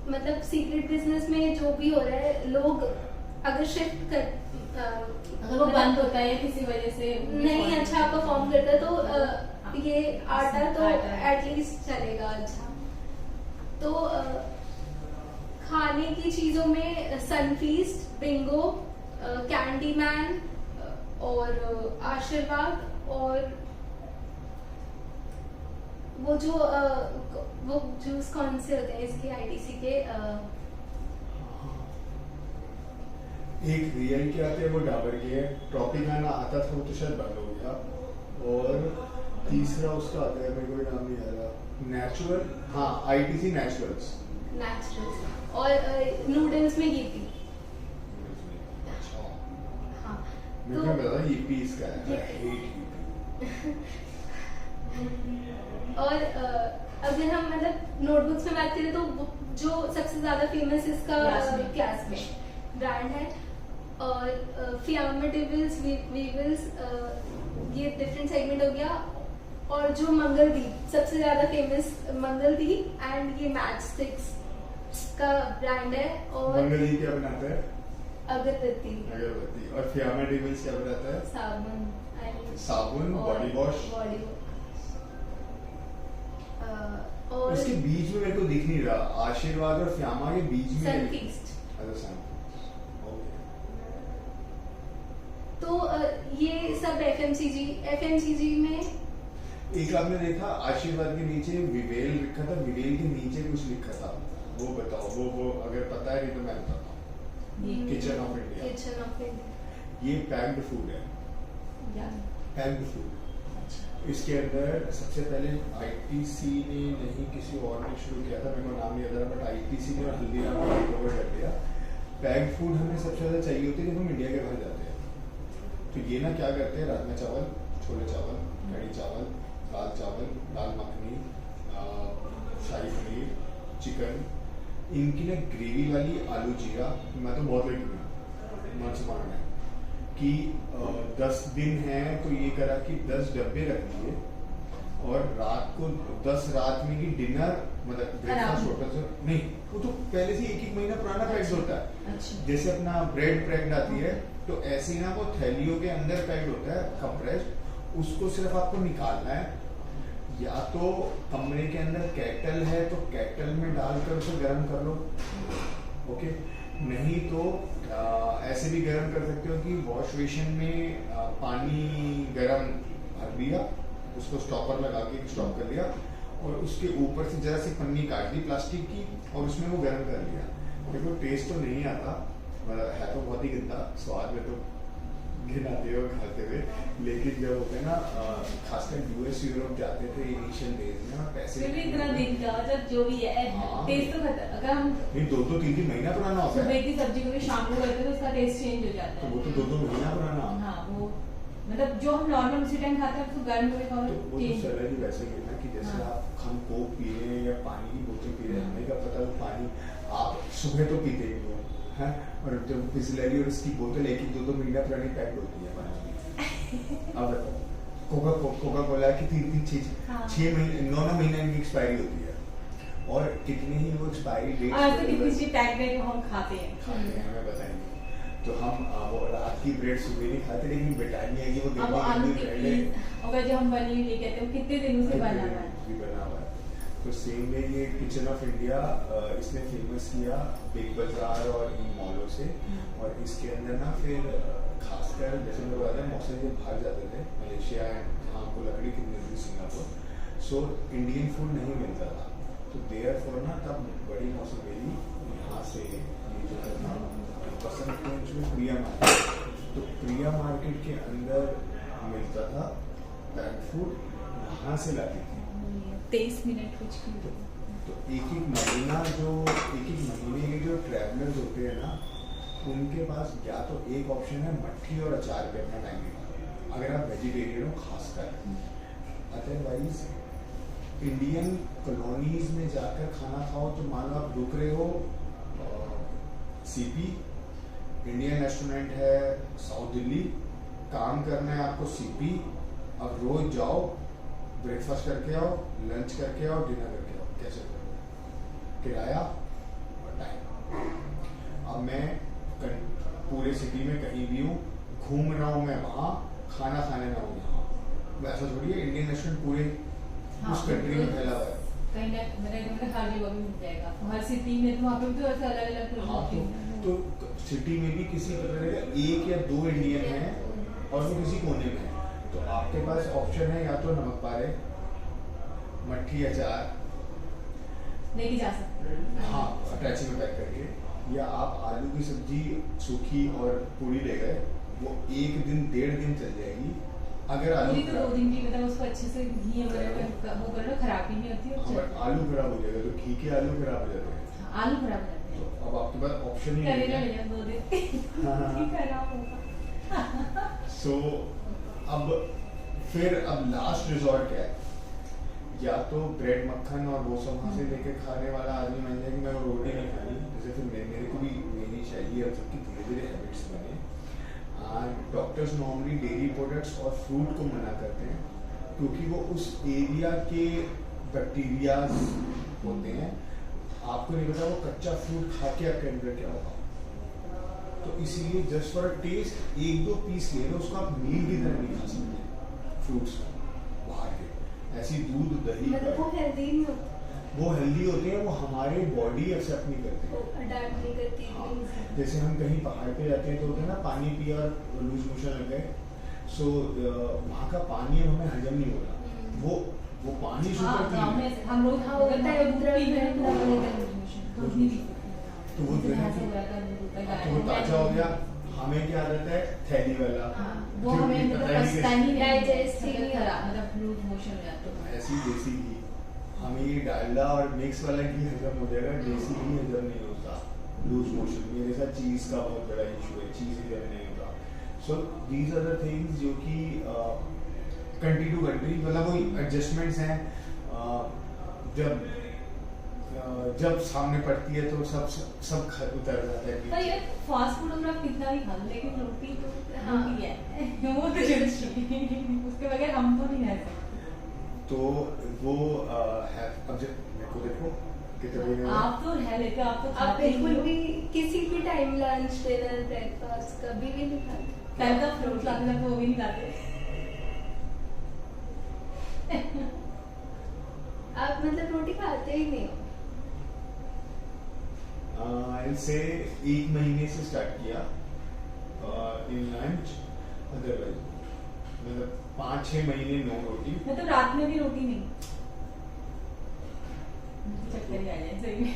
मतलब सीक्रेट बिजनेस में जो भी हो रहा है, लोग अगर शिफ्ट कर अगर वो बंद होता है किसी वजह से नहीं अच्छा परफॉर्म करता है, तो ये आटा तो एटलीस्ट चलेगा अच्छा। तो खाने की चीजों में सनफीस्ट, बिंगो, कैंडी मैन और आशीर्वाद और वो जूस कौन से होते हैं इसके आईटीसी के एक रियल के आते हैं, वो डाबर के है। ट्रॉपिकाना आता था, वो तो शायद बंद हो गया। और तीसरा उसका आता है, मेरे को नाम नहीं आ रहा, नेचुरल, हाँ आईटीसी नेचुरल्स। और नूडल्स में ये भी। हाँ मेरे को पता ये पीस का है, I hate और अगर हम मतलब नोटबुक्स में बात करें तो जो सबसे ज्यादा फेमस इसका क्लासमेट ब्रांड है और फियामा डेविल्स, वीविल्स, ये डिफरेंट सेगमेंट हो गया। और जो मंगलदीप सबसे ज्यादा फेमस मंगलदीप एंड ये मैच स्टिक्स का ब्रांड है। और मंगलदीप क्या बनाता है? अगरबत्ती। और फियामा डेविल्स क्या बनाता है? साबुन, बॉडी वॉश। और उसके बीच में मेरे को दिख नहीं रहा, आशीर्वाद और फियामा के बीच में सनफीस्ट। तो ये सब एफएमसीजी में एक आपने देखा आशीर्वाद के नीचे विवेल लिखा था, विवेल के नीचे कुछ लिखा था, वो बताओ, वो अगर पता है नहीं तो मैं बताता हूँ। Kitchen of India. ये पैक्ड फूड है, पैक्ड फूड। इसके अंदर सबसे पहले आईटीसी ने नहीं किसी और ने शुरू किया था, मेरे को नाम नहीं आता, बट आईटीसी ने और हल्दीराम ने टेकओवर कर दिया। पैक्ड फूड हमें सबसे ज्यादा चाहिए होती है जब हम इंडिया के बाहर जाते हैं। तो ये ना क्या करते हैं, राजमा चावल, छोले चावल, कढ़ी चावल, दाल मखनी, शाही पनीर, चिकन, इनकी ना ग्रेवी वाली आलू जीरा। मैं तो बहुत लेट हूँ मन से मारना है कि 10 दिन है तो ये करा कि 10 डब्बे रख दिए और रात को 10 रात में की डिनर मतलब ब्रेकफास्ट होता है नहीं, वो तो पहले से एक महीना पुराना पैक्ड होता है। जैसे अपना ब्रेड पैक्ड आती है तो ऐसे ही ना वो थैलियों के अंदर पैक्ड होता है कंप्रेस्ड, उसको सिर्फ आपको निकालना है। या तो कमरे के अंदर केटल है तो केटल में डालकर उसे गर्म कर लो, ओके। नहीं तो ऐसे भी गर्म कर सकते हो कि वॉश बेसिन में पानी गर्म भर दिया, उसको स्टॉपर लगा के स्टॉप कर लिया और उसके ऊपर से जरा सी पन्नी काट दी प्लास्टिक की और उसमें वो गर्म कर लिया। देखो टेस्ट तो नहीं आता, मतलब है तो बहुत ही गंदा, स्वाद में तो घिनाते हुए खाते हुए, लेकिन जब होते ना खासकर यूएस यूरोप जाते थे इनिशियल डेज में, पैसे इतना दिन का मतलब जो भी है टेस्ट तो अगर हम नहीं 2-3 महीना पुराना होता है। सुबह की सब्जी को भी शाम को करते तो उसका टेस्ट चेंज हो जाता है। तो वो तो 2 महीना पुराना। हाँ वो मतलब जो हम नॉर्मल उसी टाइम खाते हैं उसको गर्म करके खाओ तो वो तो सलाह ही वैसे ही ना कि जैसे आप हम कोक पी रहे हैं या पानी की बोतल पी रहे हैं, हमें क्या पता वो पानी आप सुबह तो पीते ही हो हैं, और जब बिस्लरी और उसकी बोतल 1-2 महीना पुरानी पैक होती है पानी की। अब बताओ कोका कोला की 3-6 महीने 9 महीने की एक्सपायरी होती है और कितनी ही वो एक्सपायरी डेट आज तो कितनी सी पैक बैग हम खाते हैं हमें बताएंगे। तो हम वो रात की ब्रेड सुबह नहीं खाते, लेकिन ब्रिटानिया की वो आलू की और जो हम बनी हुई लेके आते हैं कितने दिनों से बना हुआ है। तो सेम वे ये किचन ऑफ इंडिया इसने फेमस किया बिग बाजार और इन मॉलों से, और इसके अंदर ना फिर खासकर जैसे लोग आते हैं मौसम जब बाहर जाते थे मलेशिया जहाँ आपको लकड़ी की मिलती सिंगापुर, सो इंडियन फूड नहीं मिलता था, तो देयर फॉर ना तब बड़ी मौसम मेरी यहाँ से ये जो है ना पसंद प्रिया मार्केट, तो प्रिया मार्केट के अंदर मिलता था पैक्ड फूड, यहाँ से लाती थी 23 मिनट कुछ तो एक महीने के जो ट्रैवलर्स होते हैं ना उनके पास या तो एक ऑप्शन है मट्ठी और अचार पे अपना टाइम निकालना, अगर आप वेजिटेरियन हो खासकर, अदरवाइज इंडियन कॉलोनीज में जाकर खाना खाओ तो मान लो आप रुक रहे हो सीपी, इंडियन रेस्टोरेंट है साउथ दिल्ली, काम करना है आपको सीपी, अब रोज जाओ ब्रेकफास्ट करके आओ, लंच करके आओ, डिनर करके आओ, कैसे करोगे? किराया और टाइम। अब मैं पूरे सिटी में कहीं भी हूँ, घूम रहा हूँ मैं वहाँ, खाना खाने में हूँ यहाँ, वैसा थोड़ी है। इंडियन रेस्टोरेंट पूरे उस कंट्री में फैला हुआ है, कहीं ना मतलब हर जगह भी मिल जाएगा, हर सिटी में तो वहाँ पे भी तो ऐसे अलग अलग हाँ तो सिटी में भी किसी तरह का 1 या 2 इंडियन है और वो किसी कोने में है, तो आपके पास ऑप्शन है या तो नमक पारे, मट्ठी अचार लेके जा सकते हैं। हाँ अटैची में पैक करके, या आप आलू की सब्जी सूखी और पूरी ले गए, वो 1 दिन 1.5 दिन चल जाएगी। अगर आलू पूरी तो 2 दिन की, मतलब उसको अच्छे से घी वगैरह वो करो, खराब भी नहीं होती है। हाँ, बट आलू खराब हो जाएगा, तो घी के आलू खराब हो जाते हैं। आलू खराब हो जाते हैं। तो अब आपके पास ऑप्शन ही नहीं करेला है। ले जाओ 2 दिन हाँ। घी खराब होगा। सो अब फिर अब लास्ट रिजॉर्ट क्या है, या तो ब्रेड मक्खन और वो सब वहाँ से लेके खाने वाला आदमी मान जाए कि मैं वो रोटी नहीं खानी, जैसे फिर मेरे को भी मेरी चाहिए, अब सबकी धीरे धीरे हैबिट्स बने। डॉक्टर्स नॉर्मली डेयरी प्रोडक्ट्स और फ्रूट को मना करते हैं, क्योंकि वो उस एरिया के बैक्टीरियाज होते हैं, आपको नहीं पता वो कच्चा फ्रूट खा के आपके अंदर क्या होगा, तो इसीलिए just for a test 1-2 piece ले लो, उसको आप मील की तरह नहीं खा सकते फ्रूट्स बाहर के, ऐसी दूध दही मतलब वो हेल्दी नहीं होता, वो हेल्दी होते हैं, वो हमारे बॉडी एक्सेप्ट नहीं करती वो अडैप्ट नहीं करती हाँ, इतनी easily। जैसे हम कहीं पहाड़ पे जाते हैं तो होता है ना पानी पिया और लूज मोशन लग गए, सो वहाँ का पानी अब हमें हजम नहीं हो रहा, वो पानी हाँ, सुपर गाँव क्लीन है, में हम लोग हाँ, होता है, दूध पी रहे हैं, उधर तो में वो दूध नहीं पीते हैं। तो वो जो है ऐसा हो रहा था, दूध का तो वो ताजा हो गया, हमें क्या आदत है थैली वाला, हाँ, वो जो हमें कि मतलब पता ही पछता नहीं ही Digest ही नहीं खराब, मतलब लूज मोशन में आते हैं। ऐसी देसी घी, हमें ये डालडा और मिक्स वाला घी हजम हो जाएगा, देसी घी हजम नहीं होता, लूज मोशन। मेरे साथ चीज़ का बहुत बड़ा इशू है, चीज़ हजम नहीं होता। So these are the things जो कि कंट्री टू कंट्री मतलब वही एडजस्टमेंट्स हैं, जब सामने पड़ती है तो सब उतर जाता है पर कि यार फास्ट फूड हम लोग कितना ही खा लो, लेकिन रोटी तो हाँ। रोटी है वो तो जरूरी, उसके बगैर हम तो नहीं रह सकते। तो वो है। अब जब मेरे को देखो कितने बजे हैं? आप तो रह लेते हो, आप तो आप खाते ही बिल्कुल हो। भी किसी भी टाइम लंच डिनर ब्रेकफास्ट कभी भी नहीं खाते। कल का फ्रूट लाते थे वो भी नहीं खाते। आप मतलब रोटी खाते ही नहीं हो। से 1 महीने से स्टार्ट किया इन लंच, अदरवाइज मतलब 5-6 महीने नो रोटी। मतलब रात में भी रोटी नहीं, चक्कर ही आ जाए सही में।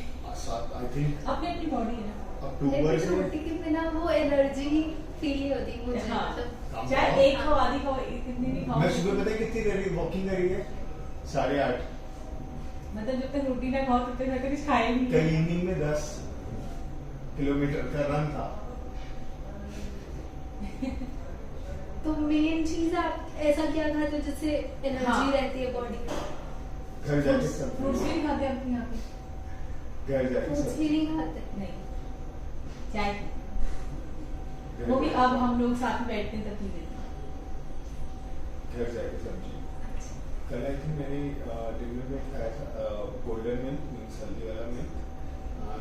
आई थिंक अपनी अपनी बॉडी है ना। अक्टूबर लेकिन से रोटी के बिना वो एनर्जी फील नहीं होती मुझे। हाँ। मतलब चाहे एक खाओ आधी खाओ कितनी भी खाओ, मैं सुबह पता है कितनी करी वॉकिंग करी है 8:30, मतलब जब तक रोटी ना खाओ तब तक मैं कुछ खाया ही कल नहीं। इवनिंग में 10 किलोमीटर का रन था। तो मेन चीज आप ऐसा क्या खाते हो जिससे एनर्जी हाँ। रहती है बॉडी में? घर जाके सब फ्रूट्स भी नहीं खाते अपने यहाँ पे? घर जाके फ्रूट्स सब भी नहीं खाते। नहीं, चाय वो भी अब हम लोग साथ में बैठते हैं तब पी लेते हैं। घर जाके सब्जी। कल आई थिंक मैंने डिनर में खाया था गोल्डन मिल्क मीन्स हल्दी वाला milk.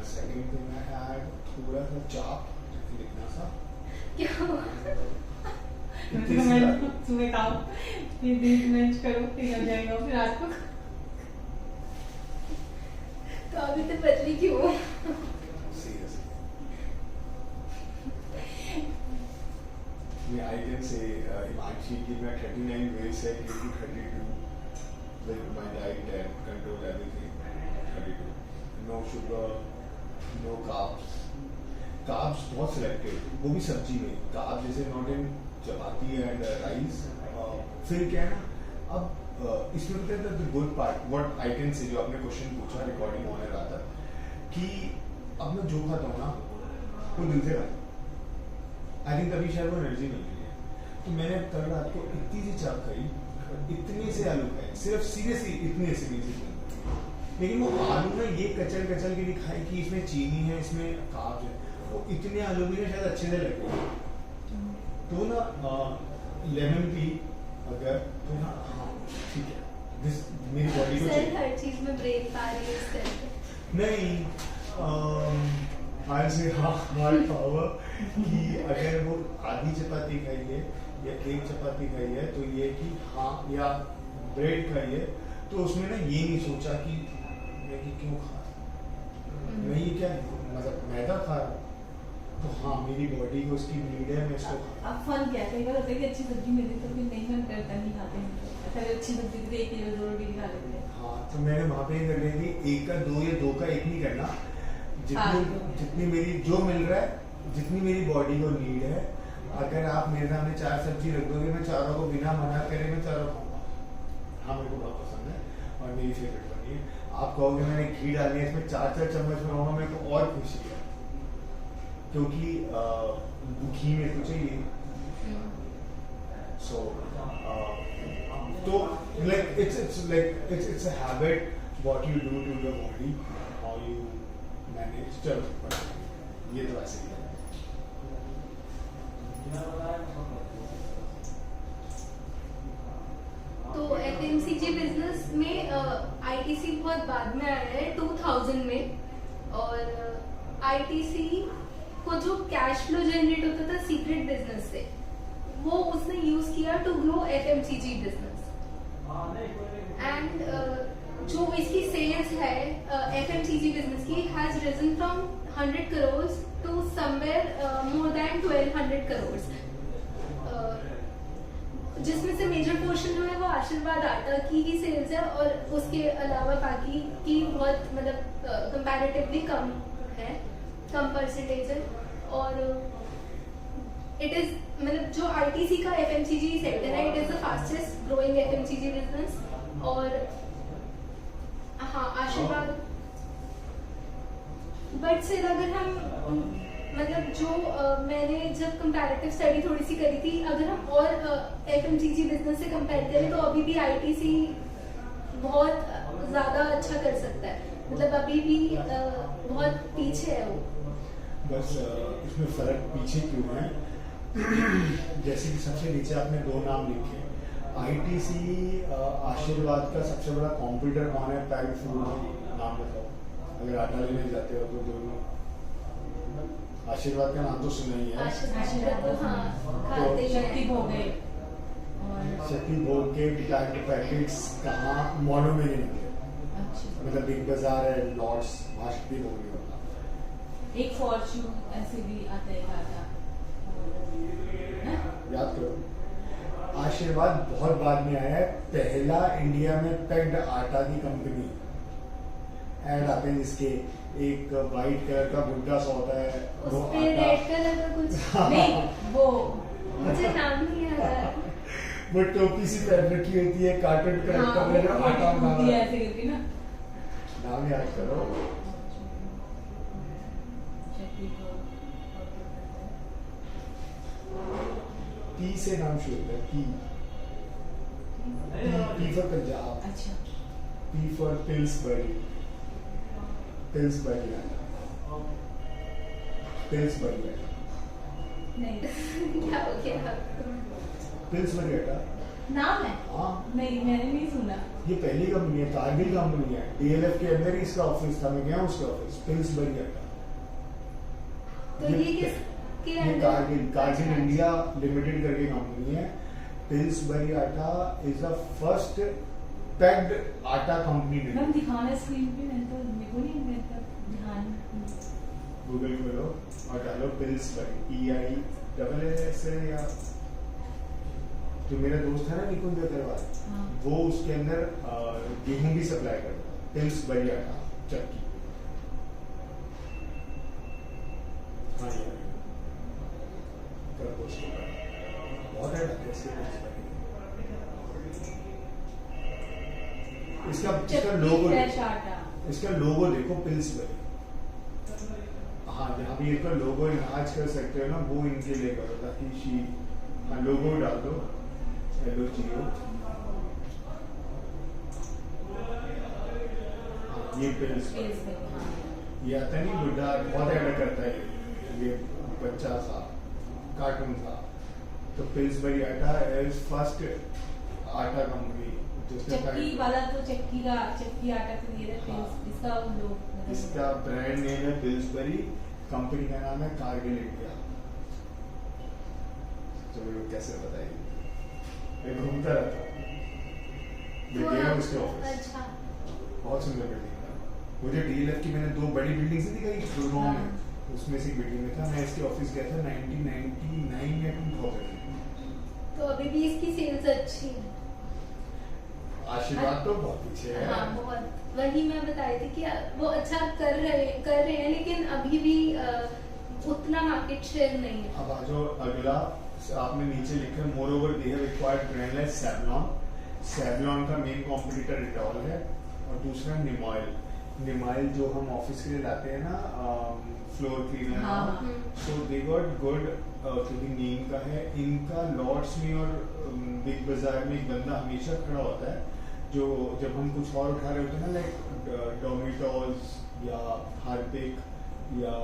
Second thing I had थोड़ा सा चाप लिखना सा। क्या हुआ? इतनी सी बात। सुबह खाओ, फिर दिन लंच करो, फिर हो जाएगा, फिर रात को तो अभी तो पतली क्यों हो? Seriously. I can say Himanshi कि मैं 39 weight से came to 32 with my diet and control everything. 32. No sugar, no carbs. Carbs बहुत selected, वो भी सब्जी में। Carbs जैसे not in chapati and rice. फिर क्या है ना, अब इसमें पता है the good part, what I can say जो आपने क्वेश्चन पूछा रिकॉर्डिंग होने रहा था कि अब मैं जो खाता हूँ ना वो दिल से खाता हूँ। आई थिंक तभी शायद वो एनर्जी मिल रही है। तो मैंने कल रात को इतनी सी चाप खाई और इतने से आलू खाए, सिर्फ सीरियसली इतने से नहीं। लेकिन वो आलू ना ये कचल कचल के दिखाई कि इसमें चीनी है, इसमें कार्ब्स है, वो इतने आलू भी ना शायद अच्छे से लगे। तो ना लेमन टी अगर तो हाँ ठीक है, दिस मेरी बॉडी को सर चाहिए। हर चीज में ब्रेन पा रही है इस करके। नहीं आज से हार्ड पावर कि अगर वो आधी चपाती खाई है या 1 चपाती खाई है तो ये कि हाँ, या ब्रेड खाई है तो उसमें ना ये नहीं सोचा कि मैं कि क्यों खा रहा हूँ, मैं ये क्या मतलब मैदा खा रहा हूँ, तो हाँ मेरी बॉडी को उसकी नीड है, मैं इसको अब फन क्या है, कई बार होता है कि अच्छी सब्जी मिलती तो फिर नहीं मन करता, नहीं खाते हैं, अगर अच्छी सब्जी तो एक किलो 2 रोटी खा लेते हैं। हाँ तो मैंने वहाँ पे ये कर लिया कि एक का दो या दो का एक नहीं करना, जितनी मेरी जो मिल रहा है, जितनी मेरी बॉडी को नीड है, अगर आप मेरे सामने 4 सब्जी रख दोगे मैं चारों को बिना मना करे मैं चारों खाऊंगा। हाँ मेरे को बहुत पसंद है और मेरी फेवरेट बनी है। आप कहोगे मैंने घी डाल दिया इसमें 4-4 चम्मच में होगा, मेरे को और खुशी है क्योंकि घी मेरे को चाहिए। So, तो like it's a habit what you do to your body, how you manage. चलो ये तो ऐसे ही है। तो FMCG बिजनेस में ITC बहुत बाद में आया है 2000 में, और ITC को जो कैश फ्लो जनरेट होता था सीक्रेट बिजनेस से, वो उसने यूज किया to grow FMCG business. And जो इसकी सेल्स है FMCG बिजनेस की has risen from 100 crore to somewhere more than 1200 crore, जिसमें से मेजर पोर्शन जो है वो आशीर्वाद आटा की ही सेल्स है, और उसके अलावा बाकी की बहुत मतलब कंपैरेटिवली कम है, कम परसेंटेज है। और इट इज मतलब जो ITC का FMCG सेक्टर है, it is the fastest growing FMCG business. और हाँ आशीर्वाद, बट फिर अगर हम मतलब जो मैंने जब कंपैरेटिव स्टडी थोड़ी सी करी थी, अगर हम और FMCG बिजनेस से कंपेयर करें तो अभी भी ITC बहुत ज्यादा अच्छा कर सकता है, मतलब अभी भी बहुत पीछे है वो। बस इसमें फर्क पीछे क्यों है, जैसे कि सबसे नीचे आपने 2 नाम लिखे, ITC आशीर्वाद का सबसे बड़ा कॉम्पिटिटर कौन है? पैक्ड फूड, नाम बताओ। अगर आटा लेने जाते हो तो दोनों, आशीर्वाद का नाम तो सुना ही है, आशीर्वाद तो हाँ खाते ही शक्ति हैं। भोग है और शक्ति भोग के पैकेट्स कहाँ मॉडल में नहीं मिलते, अच्छा मतलब बिग बाजार है, लॉर्ड्स, वहाँ शक्ति भोग नहीं होता। एक फॉर्च्यून ऐसे भी आता है खाता, याद करो आशीर्वाद बहुत बाद में आया है, पहला इंडिया में पैक्ड आटा की कंपनी। ऐड आते हैं जिसके एक वाइट कलर का बुड्ढा सा होता है, उस वो पे आटा, रेड कलर का कुछ नहीं वो मुझे नाम नहीं आ रहा। वो टोपी सी पहन रखी होती है, कार्टून करेक्टर में जो आटा बना वो रहा है। ऐसे करके ना नाम याद करो। पी से नाम शुरू होता है, पी फॉर पंजाब, अच्छा पी फॉर पिल्सबरी, पिल्सबरी आटा, पिल्सबरी आटा, नहीं क्या हो गया? पिल्सबरी आटा। नाम है, हाँ नहीं मैंने नहीं सुना। ये पहली कंपनी है, कारगिल कंपनी है, DLF के अंदर ही इसका ऑफिस था, मैं गया उसके ऑफिस, पिल्सबरी आटा। तो ये किसके ये अंदर? कारगिल अच्छा, इंडिया लिमिटेड करके कंपनी है। पिल्सबरी आटा इज द फर्स्ट पैक्ड आटा कंपनी। मैम दिखाना स्क्रीन पे, मैं तो मेरे को नहीं मेरे ध्यान। गूगल करो और डालो पिल्सबरी, PISS या जो मेरा दोस्त है ना निकुंज अग्रवाल, हाँ। वो उसके अंदर गेहूं भी सप्लाई करता है, पिल्सबरी आटा चक्की। हाँ ये कर पोस्ट होगा, बहुत है कैसे इसका इसका लोगो फ्रेश आटा, इसका लोगो देखो, पिल्सबरी। हाँ जहाँ भी इसका लोगो इनहाज कर सकते हो ना, वो इनके लिए करो ताकि शी, हाँ लोगो डाल दो, हेलो जियो, हाँ ये पिल्सबरी, हाँ। ये आता नहीं बुढ़ा, बहुत ऐड करता है ये बच्चा सा कार्टून था। तो पिल्सबरी आटा इज फर्स्ट आटा कंपनी चक्की वाला तो चक्की का चक्की आटा खरीद है, हाँ। इसका वो लोग इसका ब्रांड नेम है पिल्सबरी, कंपनी का नाम है कारगिल इंडिया। तो वो कैसे बताइए, मैं घूमता रहता हूँ, मैं गया उसके ऑफिस, अच्छा बहुत सुंदर बिल्डिंग था। वो जो DLF की मैंने 2 बड़ी बिल्डिंग्स दिखाई गुड़गांव हाँ। में, उसमें से एक बिल्डिंग में था, मैं इसके ऑफिस गया था 1999 या 2000 में। तो अभी भी इसकी सेल्स अच्छी है। आशीर्वाद तो बहुत पीछे है। हाँ बहुत, वही मैं बताई थी कि वो अच्छा कर रहे हैं, लेकिन अभी भी उतना मार्केट शेयर नहीं है। अब आ जाओ अगला, आपने नीचे लिखा है more over they have acquired brand like Savlon. Savlon का मेन कॉम्पिटिटर डेटॉल है, और दूसरा निमॉइल। निमॉइल जो हम ऑफिस के लिए लाते हैं ना, फ्लोर क्लीनर, हाँ। सो दे गॉट गुड, क्योंकि नीम का है। इनका लॉर्ड्स में और बिग बाजार में एक बंदा हमेशा खड़ा होता है, जो जब हम कुछ और उठा रहे होते हैं ना, लाइक डोमिटोज या हार्पिक या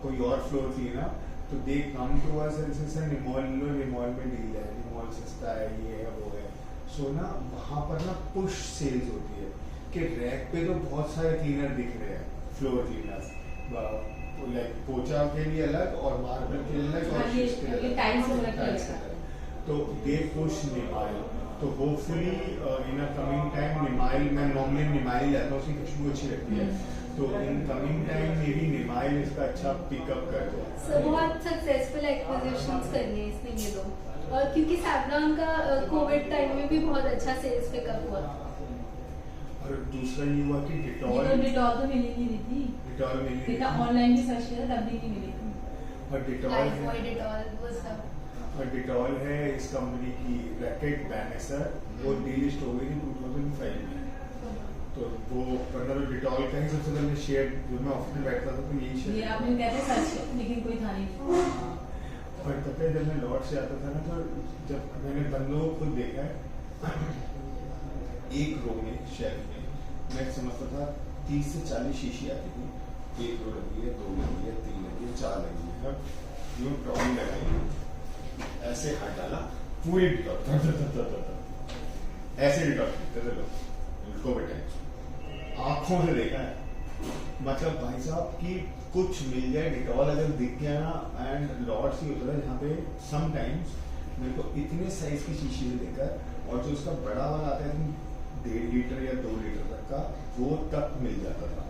कोई और फ्लोर क्लीनर, तो दे कम टू अस एंड से निमॉल में डील है, निमॉल सस्ता है, ये है वो है। सो ना वहाँ पर ना पुश सेल्स होती है कि रैक पे तो बहुत सारे क्लीनर दिख रहे हैं, फ्लोर क्लीनर्स, लाइक पोचा के लिए अलग और मार्बल के लिए अलग और शीश के लिए टाइल्स अलग, वगैरह के टाइल्स लिए के अलग। तो दे पुश निमॉल, तो hopefully in a coming time निमॉल, मैं नॉर्मली निमॉल जाता हूँ, उसकी खुशबू अच्छी लगती है, तो in coming time may be निमॉल इसका अच्छा पिकअप कर जाए। सो बहुत सक्सेसफुल एक्विजिशंस करनी है इसने ये दो, और क्योंकि सैवलॉन का कोविड टाइम में भी बहुत अच्छा सेल्स पिकअप हुआ। और दूसरा ये हुआ कि ये डिटॉल, तो डिटॉल तो मिली नहीं रही थी, डिटॉल मिली नहीं इतना थी। ऑनलाइन भी सर्च किया तब भी नहीं मिली थी। और डिटॉल लाइफबॉय, है, डेटॉल, वो सब। और डिटॉल है इस कंपनी की रैकेट बैनेसर, वो डीलिस्ट हो गई थी 2005 में। तो वो मतलब डिटॉल का ही सबसे पहले शेयर, जो मैं ऑफिस में बैठता था तो यही ये शेयर, आपने कहते सर्च किया लेकिन कोई था नहीं। और पता है जब मैं लॉर्ड से आता था ना, तो जब मैंने बंदों को खुद देखा है, एक रो में शेल्फ में मैं समझता था 30 से 40 शीशी आती थी, 1 रो लगी है, 2 लगी है, 3 लगी है, 4 लगी है, यूं ट्रॉली लगाई, ऐसे हाथ डाला, पूरी डिटॉल ऐसे डिटॉल खरीदते थे लोग कोविड टाइम, आंखों से देखा है। मतलब भाई साहब की कुछ मिल जाए डिटॉल अगर दिख गया ना, एंड लॉर्ड्स ही होता था जहाँ पे समटाइम्स मेरे को इतने साइज की शीशी से लेकर, और जो उसका बड़ा वाला आता है 1.5 लीटर या 2 लीटर तक का, वो तक मिल जाता था।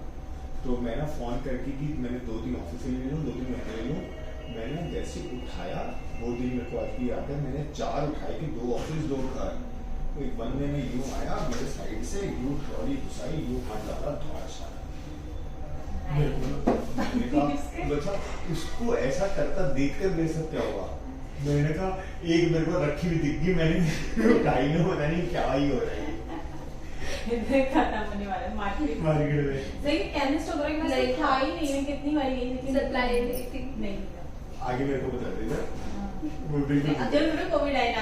तो मैं ना फोन करके कि मैंने 2-3 ऑफिस ले लूँ, 2-3 महीने ले लूँ, मैंने जैसे उठाया वो दिन मेरे को आज भी याद है, मैंने 4 उठाए कि 2 ऑफिस 2 घर। तो एक बंदे ने यूं आया मेरे साइड से, यूं ट्रॉली घुसाई, यूं हाथ डाला, धौड़ सारा। मैंने कहा बच्चा उसको ऐसा करता देखकर मेरे साथ क्या हुआ। मैंने कहा एक मेरे को रखी हुई दिख गई, मैंने उठाई ना, पता नहीं क्या ही हो रहा है खत्म होने वाला है मार्केट में। सही केमिस्ट वगैरह के पास नहीं था ही नहीं है, कितनी बारी गई लेकिन सप्लाई नहीं आगे मेरे को बता देना। वो बिल्कुल जब कोविड आया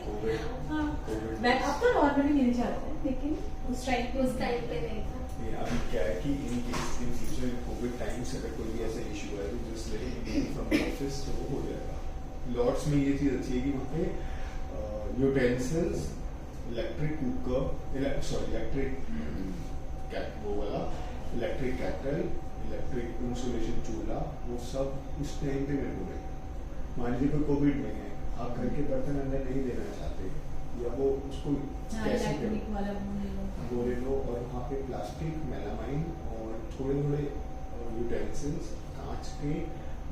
कोविड हाँ कोविड मैं अब तो नॉर्मली मिल जाता है, लेकिन उस टाइम पे नहीं था। अभी क्या है कि in case in future Covid time से अगर कोई भी ऐसा इशू है तो जस्ट लेट फ्रॉम ऑफिस, तो वो हो जाएगा। लॉट्स में ये चीज अच्छी है कि वहाँ पे utensils, electric cooker, sorry electric वो वाला इलेक्ट्रिक कैटल, इलेक्ट्रिक इंसुलेशन चूल्हा, वो सब उस टाइम पे मेरे को गए। मान लीजिए कोई कोविड में है, आप घर के बर्तन अंदर नहीं देना चाहते, या वो उसको कैसे वो ले लो, और वहाँ पे प्लास्टिक, मेलामाइन और थोड़े थोड़े यूटेंसिल्स कांच के,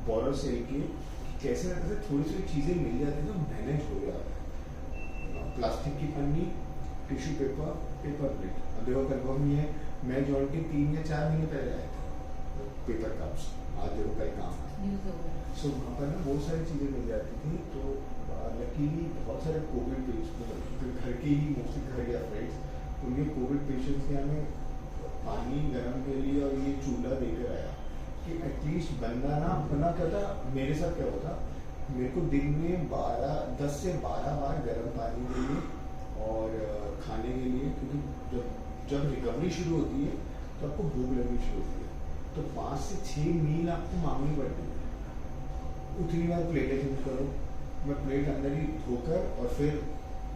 बोरोसिल के, कैसे रहते थे, थोड़ी थोड़ी चीजें मिल जाती तो मैनेज हो जाता है। प्लास्टिक की पन्नी, टिश्यू पेपर, पेपर प्लेट। अब देखो कन्फर्म ये है, मैं जॉन के 3 या 4 महीने पहले आए थे पेपर कप्स, आज देखो कल काम है। सो वहाँ पर ना बहुत सारी चीजें मिल जाती थी। तो लकीली बहुत सारे कोविड पेशेंट घर के ही मोस्टली घर या फ्रेंड्स, उनके कोविड पेशेंट्स के हमें पानी गर्म के लिए और ये चूल्हा देकर आया कि एटलीस्ट बंदा ना बना करता। मेरे साथ क्या होता, मेरे को दिन में 10 से 12 बार गर्म पानी के लिए और खाने के लिए, क्योंकि जब रिकवरी शुरू होती है तो आपको भूख लगनी शुरू होती है, तो 5 से 6 मील आपको मांगनी पड़ती है। उतनी बार प्लेटें चेंज करो, मैं प्लेट अंदर ही धोकर और फिर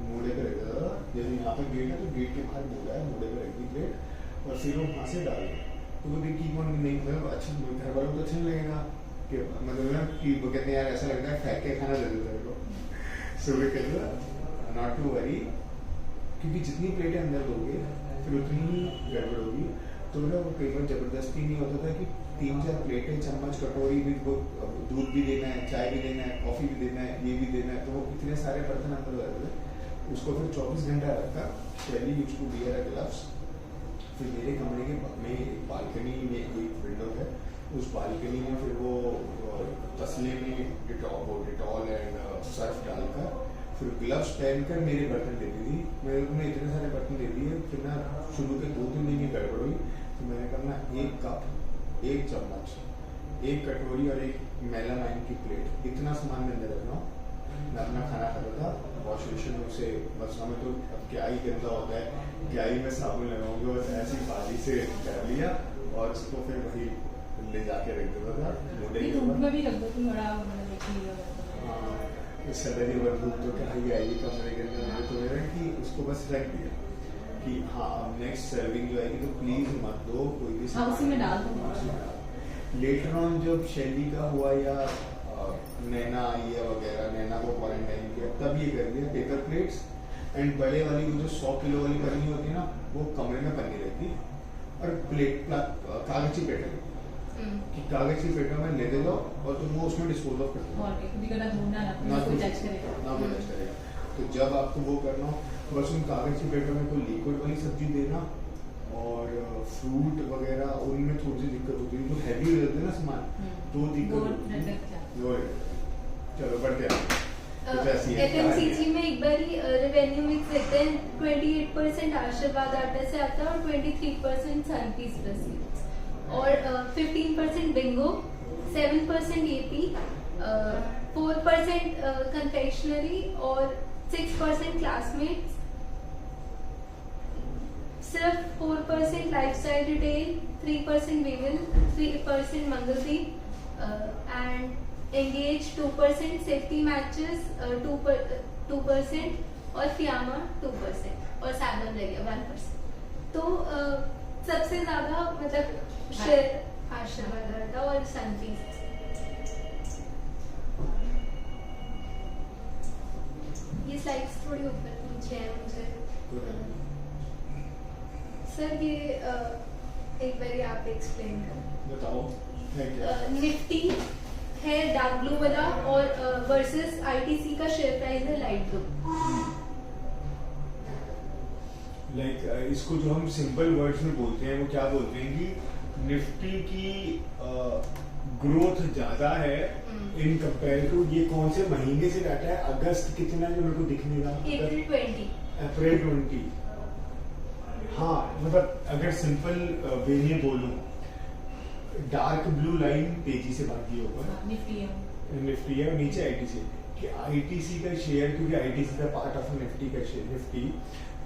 मोड़े पे रख देता था। जैसे यहाँ पे गेट है तो गेट के बाहर मोड़ा है, मोड़े पे रख दी प्लेट और फिर वो वहाँ से डाल दो। तो वो देखिए कौन नहीं, मतलब अच्छा घर वालों को अच्छा नहीं लगेगा कि मतलब ना कि वो कहते हैं यार ऐसा लगता है फेंक के खाना दे देता है को। सो वे कहते हैं नॉट टू वरी, क्योंकि जितनी प्लेटें अंदर दोगे फिर उतनी ही गड़बड़ होगी। तो ना वो कई बार जबरदस्ती नहीं होता था कि 3-4 प्लेटें, चम्मच, कटोरी भी, वो दूध भी देना है, चाय भी देना है, कॉफ़ी भी देना है, ये भी देना है, तो वो इतने सारे बर्तन अंदर रहते थे। उसको फिर 24 घंटा रखा। शैली यूज्ड टू वियर ग्लव्स। फिर मेरे कमरे के में बालकनी में एक विंडो है, उस बालकनी में फिर वो तसले में डिटॉल एंड सर्फ डालकर फिर ग्लव्स पहनकर मेरे बर्तन देती थी। मेरे को इतने सारे बर्तन दे दिए। फिर ना शुरू के 2-3 दिन की गड़बड़ हुई, तो मैंने कहा ना 1 कप, 1 चम्मच, 1 कटोरी और 1 मेलामाइन की प्लेट, इतना सामान मैं अंदर रख रहा हूँ। मैं अपना खाना खाता था, वॉश बेसिन में उसे बस हमें तो अब क्या ही गंदा होता है, क्या ही मैं साबुन लगाऊंगी, और ऐसी बाजी से कर लिया और उसको फिर वही ले जाके रख देता था मुंडे के ऊपर। भी रख दो तुम बड़ा मतलब सैलरी बंदूक तो क्या ही आएगी कमरे के अंदर। मैंने तो मेरा कि उसको बस रख दिया कि हाँ अब नेक्स्ट सर्विंग जो आएगी तो प्लीज मत दो, कोई भी हाँ, उसी में डाल दो। लेटर ऑन जब शैली का हुआ या नैना आई है वगैरह, नैना को क्वारंटाइन किया, तब ये कर दिया पेपर प्लेट्स एंड बड़े वाली जो 100 किलो वाली पन्नी होती है ना, वो कमरे में पन्नी रहती और प्लेट कागज की प्लेट कि कागज की प्लेटों में ले दे लो और तुम वो उसमें डिस्पोज ऑफ कर दो, ना कोई टच करेगा। तो जब आपको वो करना हो बस उन कागज की प्लेटों में कोई लिक्विड वाली सब्जी देना और फ्रूट वगैरह उनमें थोड़ी सी दिक्कत होती है, जो हैवी हो जाते हैं ना सामान, तो दिक्कत होती है। चलो बढ़ते हैं। FMCG में एक बार ही रेवेन्यू मिक्स देते हैं, 28% आशीर्वाद आटा से आता है और 23% सनपीस प्रोसीड्स और 15% बिंगो, 7% AP, 4% कन्फेक्शनरी और 6% क्लासमेट्स, सिर्फ 4% lifestyle retail, 3% weevil, 3% Mangaldeep and engage 2%, safety matches 2% और फियामा 2% और सैलम रह गया 1%। तो सबसे ज्यादा मतलब शेयर आशीर्वाद आटा और सनपीस। ये स्लाइड्स थोड़ी ऊपर नीचे है मुझे सर, ये एक बार आप एक्सप्लेन करें। बताओ। निफ्टी है डार्क ब्लू वाला और वर्सेस आईटीसी का शेयर प्राइस है लाइट ब्लू। लाइक इसको जो हम सिंपल वर्ड्स में बोलते हैं वो क्या बोलते हैं कि निफ्टी की ग्रोथ ज्यादा है इन कंपेयर टू, ये कौन से महीने से डाटा है, अगस्त कितना जो मेरे को दिखने का, अप्रैल 20। हाँ मतलब अगर सिंपल वे में बोलूं, डार्क ब्लू लाइन तेजी से भागी ऊपर निफ्टी है और नीचे आईटीसी कि आईटीसी का शेयर, क्योंकि आईटीसी का पार्ट ऑफ निफ्टी का शेयर निफ्टी,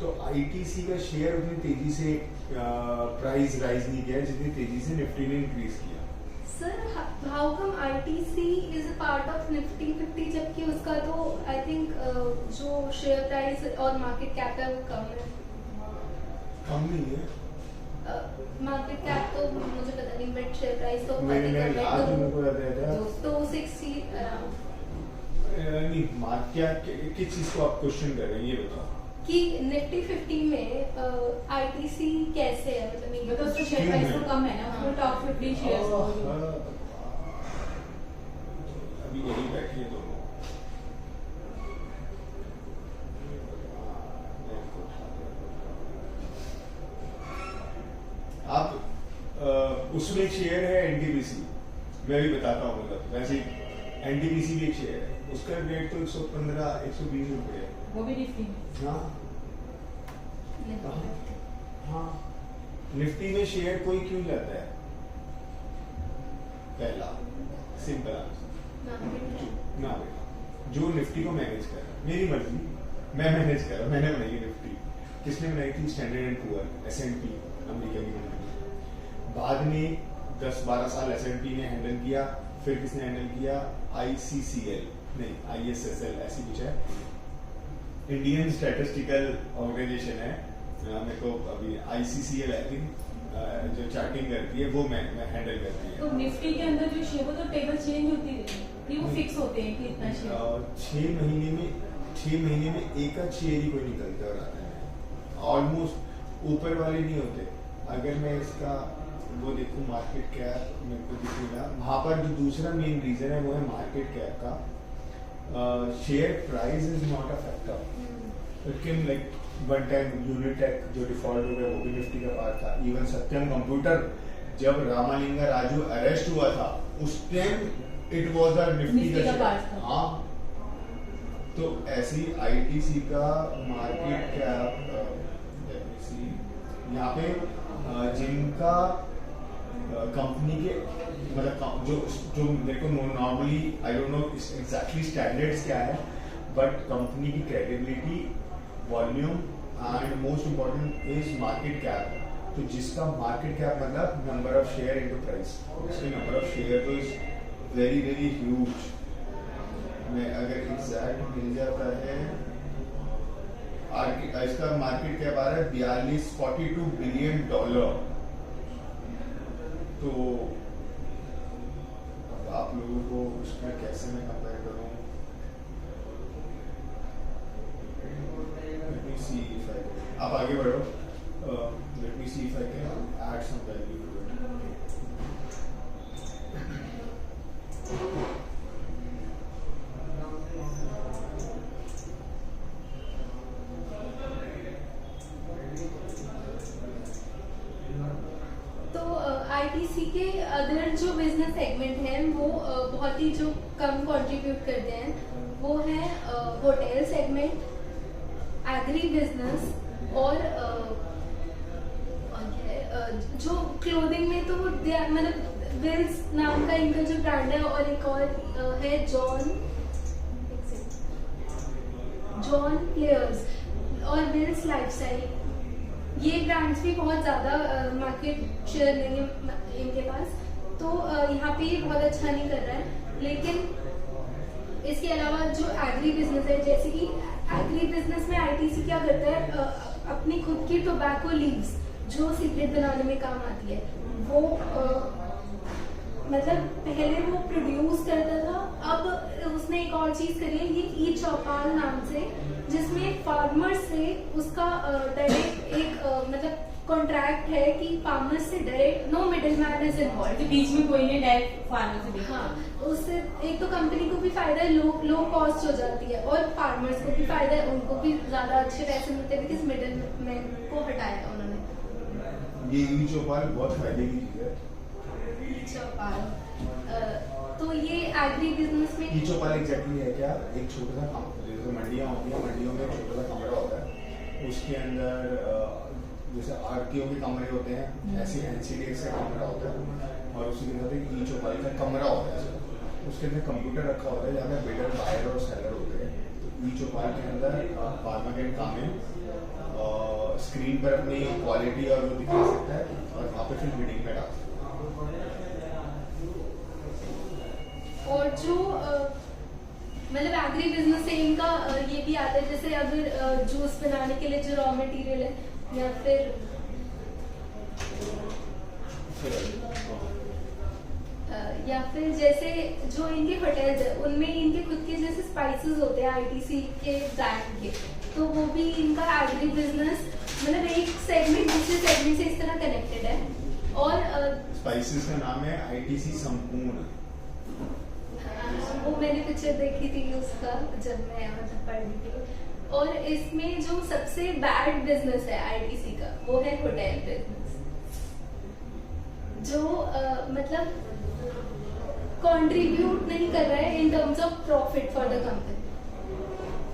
तो आईटीसी का शेयर उतनी तेजी से प्राइस राइज नहीं किया जितनी तेजी से निफ्टी ने इंक्रीज किया। Sir how come ITC is a part of Nifty 50 जबकि उसका तो आई थिंक जो शेयर प्राइस और मार्केट कैप है वो कम है। कम नहीं है मार्केट कैप तो मुझे पता नहीं, बट शेयर प्राइस तो मैंने आज उनको बताया था 260 नहीं। मार्केट किस चीज को आप क्वेश्चन कर रहे हैं ये बताओ कि निफ्टी 50 में आईटीसी कैसे है, मतलब उसका शेयर प्राइस तो कम है ना, उसमें टॉप 50 शेयर्स अभी यही बैठे हैं दोनों। आप उसमें एक शेयर है एनटीपीसी, मैं भी बताता हूँ, मतलब वैसे एनटीपीसी भी एक शेयर है, उसका रेट तो 115-120 रुपए है, वो भी निफ्टी में। हाँ निफ्टी में शेयर कोई क्यों जाता है, पहला सिंपल आंसर ना बेटा, जो निफ्टी को मैनेज कर रहा है, मेरी मर्जी, मैं मैनेज कर रहा हूँ, मैंने बनाई निफ्टी। किसने बनाई थी? Standard and poor, S&P America की कंपनी। बाद में 10-12 साल S&P ने हैंडल किया, फिर किसने हैंडल किया? ICCL नहीं ISSL ऐसी कुछ है, इंडियन स्टैटिस्टिकल ऑर्गेनाइजेशन है, मेरे को अभी ICCL आई थिंक जो चार्टिंग करती है वो मैं हैंडल करती है। तो निफ्टी के अंदर जो शेयर, वो तो टेबल चेंज होती रहती है, वो फिक्स होते हैं कि इतना शेयर 6 महीने में एक शेयर ही कोई निकलता और आता है, ऑलमोस्ट ऊपर वाले नहीं होते। अगर मैं इसका वो देखूँ मार्केट कैप मेरे को दिखेगा वहाँ पर जो दूसरा मेन रीज़न है वो है मार्केट कैप का share price is not a factor it can like one time Unitech जो डिफॉल्ट हो गया वो भी निफ्टी का पार्ट था इवन सत्यम कंप्यूटर जब रामालिंगा राजू अरेस्ट हुआ था उस time it was a Nifty का पार्ट था। हाँ तो ऐसी आईटीसी का मार्केट कैप यहाँ पे जिनका कंपनी के मतलब जो मेरे को normally I don't know exactly standards क्या है बट कंपनी की credibility volume and most important is market cap तो जिसका मार्केट कैप मतलब number of share into price उसके नंबर ऑफ शेयर तो इज वेरी वेरी ह्यूज में अगर एग्जैक्ट मिल जाता है इसका मार्केट कैप आ रहा है $42 बिलियन तो अब आप लोगों को उसमें कैसे मैं कंपेयर करूं Let me see if I can. आप आगे बढ़ो let me see if I can add some value to it. तो आईटीसी के अदर जो बिजनेस सेगमेंट हैं वो बहुत ही जो कम कंट्रीब्यूट करते हैं वो है होटल सेगमेंट एग्री बिजनेस और क्या है, जो क्लोथिंग में तो मतलब विल्स नाम का इनका जो ब्रांड है और एक और है जॉन प्लेयर्स और विल्स लाइफस्टाइल ये ब्रांड्स भी बहुत ज़्यादा मार्केट शेयर लेंगे इनके पास तो यहाँ पे ये बहुत अच्छा नहीं कर रहा है लेकिन इसके अलावा जो एग्री बिजनेस है जैसे कि एग्री बिजनेस में आईटीसी क्या करता है अपनी खुद की टोबैको लीव्स जो सिगरेट बनाने में काम आती है वो मतलब पहले वो प्रोड्यूस करता था अब उसने एक और चीज करी है ये ई चौपाल नाम से जिसमें फार्मर से उसका डायरेक्ट एक मतलब कॉन्ट्रैक्ट है कि फार्मर से direct no middle man is involve बीच में कोई नहीं डायरेक्ट फार्मर से देखा हाँ उससे एक तो कंपनी को भी फायदा है लो कॉस्ट हो जाती है और फार्मर्स को भी फायदा है उनको भी ज्यादा अच्छे पैसे मिलते हैं बिकॉज मिडिल मैन को हटाया उन्होंने ये ई चौपाल बहुत फायदे की चीज है चौपाल तो ये एग्री बिजनेस में ई चौपाल एग्जैक्टली है क्या एक छोटा सा जैसे मंडियाँ होती हैं मंडियों में एक छोटा सा कमरा होता है उसके अंदर जैसे आरटीओ के कमरे होते हैं ऐसे एनसीडीएक्स का कमरा होता है और उसी के साथ एक ई चौपाल का कमरा होता है उसके अंदर कंप्यूटर रखा होता है जहाँ पे बिल्डर बायर और सेलर होते हैं तो ई चौपाल के अंदर फार्मागेट काम है स्क्रीन पर अपनी क्वालिटी और वो दिखा सकता है और वहाँ पे फिर बिडिंग में डाल और जो मतलब एग्री बिजनेस से इनका ये भी आता है जैसे अगर जूस बनाने के लिए जो रॉ मटेरियल है या फिर जैसे जो इनके होटल्स है उनमें इनके खुद के जैसे स्पाइसेस होते हैं आईटीसी के ब्रांड के तो वो भी इनका एग्री बिजनेस मतलब एक सेगमेंट दूसरे सेगमेंट से इस तरह कनेक्टेड है और स्पाइसेस का नाम है आईटीसी संपूर्ण वो मैंने पिक्चर देखी थी उसका जब मैं मतलब पढ़ रही थी और इसमें जो सबसे बैड बिजनेस है आईटीसी का वो है होटल बिजनेस जो मतलब कंट्रीब्यूट नहीं कर रहा है in terms of profit for the company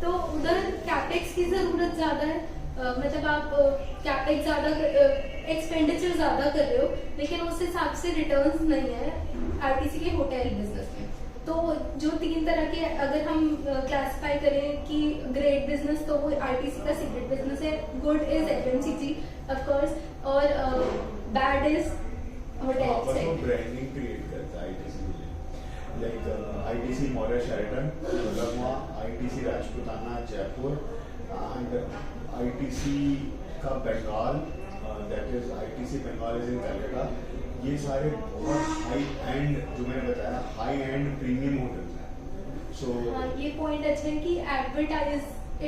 तो उधर कैपेक्स की जरूरत ज्यादा है मतलब आप कैपेक्स ज्यादा एक्सपेंडिचर ज्यादा कर रहे हो लेकिन उस हिसाब से रिटर्न्स नहीं है आरटीसी के होटल बिजनेस में तो जो तीन तरह के अगर हम क्लासिफाई करें कि ग्रेट बिजनेस तो वो आरटीसी का सिगरेट बिजनेस है good is FMCG of course और बैड इज होटल से ब्रांडिंग क्रिएट करता है ITC like ITC model Sheraton लगवा ITC Rajputana Jaipur and ITC का Bengal that is ITC Bengal is in Calcutta ये सारे बहुत हाई एंड जो मैंने बताया हाई एंड प्रीमियम होटल्स हैं सो ये पॉइंट अच्छा है कि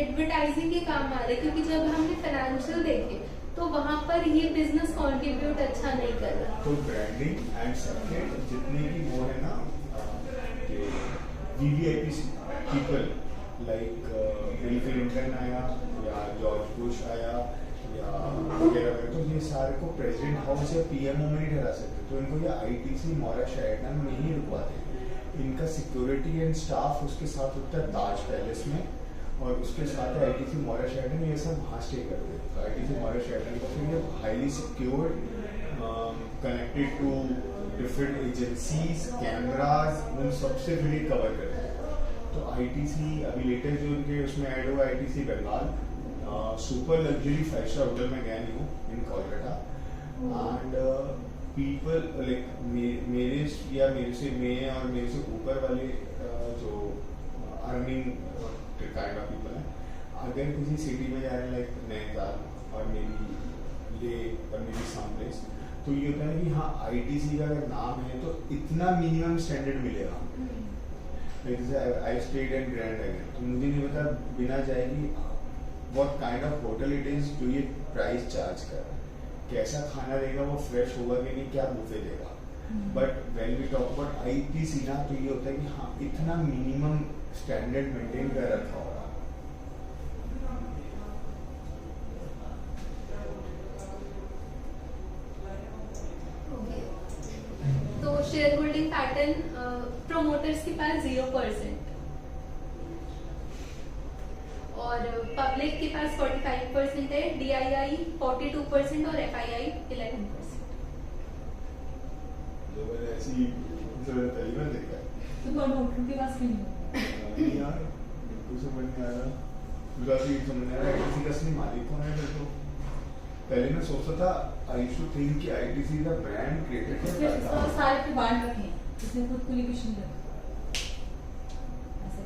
एडवर्टाइजिंग के काम आ रहे क्योंकि जब हमने फाइनेंशियल देखे तो वहां पर ये बिजनेस कंट्रीब्यूट अच्छा नहीं कर रहा। तो ब्रांडिंग एंड सेकेंड जितने भी वो है ना VVIP people like bill Clinton आया या जॉर्ज बुश आया या वगैरह वगैरह, तो ये सारे को प्रेसिडेंट हाउस या पीएमओ में नहीं ठहरा सकते, तो इनको ये आईटीसी मौर्य शेरटन में ही रुकवाते हैं। इनका सिक्योरिटी एंड स्टाफ उसके साथ होता है ताज पैलेस में, और उसके साथ आईटीसी मौर्य शेरटन ये सब वहाँ स्टे करते हैं। तो आईटीसी मौर्य शेरटन को फिर ये highly secured connected to different agencies cameras उन सबसे फिर ये कवर करते हैं। तो आईटीसी अभी लेटेस्ट जो उनके उसमें ऐड हुआ ITC Bengal super luxury five-star hotel में गया नहीं हूँ इन कोलकाता एंड पीपल लाइक मेरे से मैं और मेरे से ऊपर वाले जो अर्निंग काइंड ऑफ पीपल हैं, अगर किसी सिटी में जा रहे हैं लाइक नैनीताल और मेरी ले और मेरी सम प्लेस, तो ये होता है कि हाँ आईटीसी का अगर नाम है तो इतना मिनिमम स्टैंडर्ड मिलेगा। I stayed at grand again, तो मुझे नहीं पता बिना जाएगी what kind of hotel it is, जो ये प्राइस चार्ज कर रहा है, कैसा खाना देगा, वो फ्रेश होगा कि नहीं, क्या बुफे देगा। But when we talk about ITC ना, तो ये होता है कि हाँ इतना मिनिमम स्टैंडर्ड मेंटेन कर रखा होगा। तो शेयर होल्डिंग पैटर्न प्रोमोटर्स के पास 0% और पब्लिक के पास 45% है, डीआईआई 42% और एफआईआई 11%। जो मैंने ऐसी पहली बार देखा है। तो प्रमोटर के पास क्यों नहीं नहीं यार, बिल्कुल समझ नहीं आ रहा, बिकॉज ये समझ नहीं आ रहा आईटीसी का असली मालिक कौन है। मेरे को पहले मैं सोचता था आई शुड थिंक कि आईटीसी का ब्रांड क्रिएटेड इसलिए इसको सारे पे बांट रखे हैं, इसने खुद को नहीं कुछ नहीं रखा ऐसे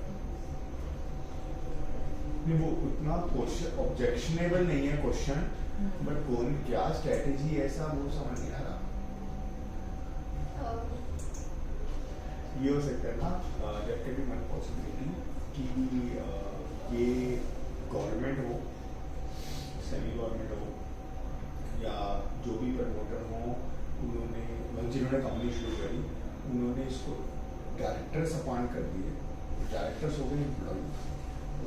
नहीं, वो उतना क्वेश्चन ऑब्जेक्शनेबल नहीं है क्वेश्चन, बट कौन क्या स्ट्रेटेजी ऐसा वो समझ नहीं आ रहा। ये हो सकता है ना, that can be one possibility कि ये गवर्नमेंट हो, सेमी गवर्नमेंट हो या जो भी प्रमोटर हो, उन्होंने जिन्होंने कंपनी शुरू करी उन्होंने इसको डायरेक्टर्स अपॉइंट कर दिए। डायरेक्टर्स हो गए एम्प्लॉय,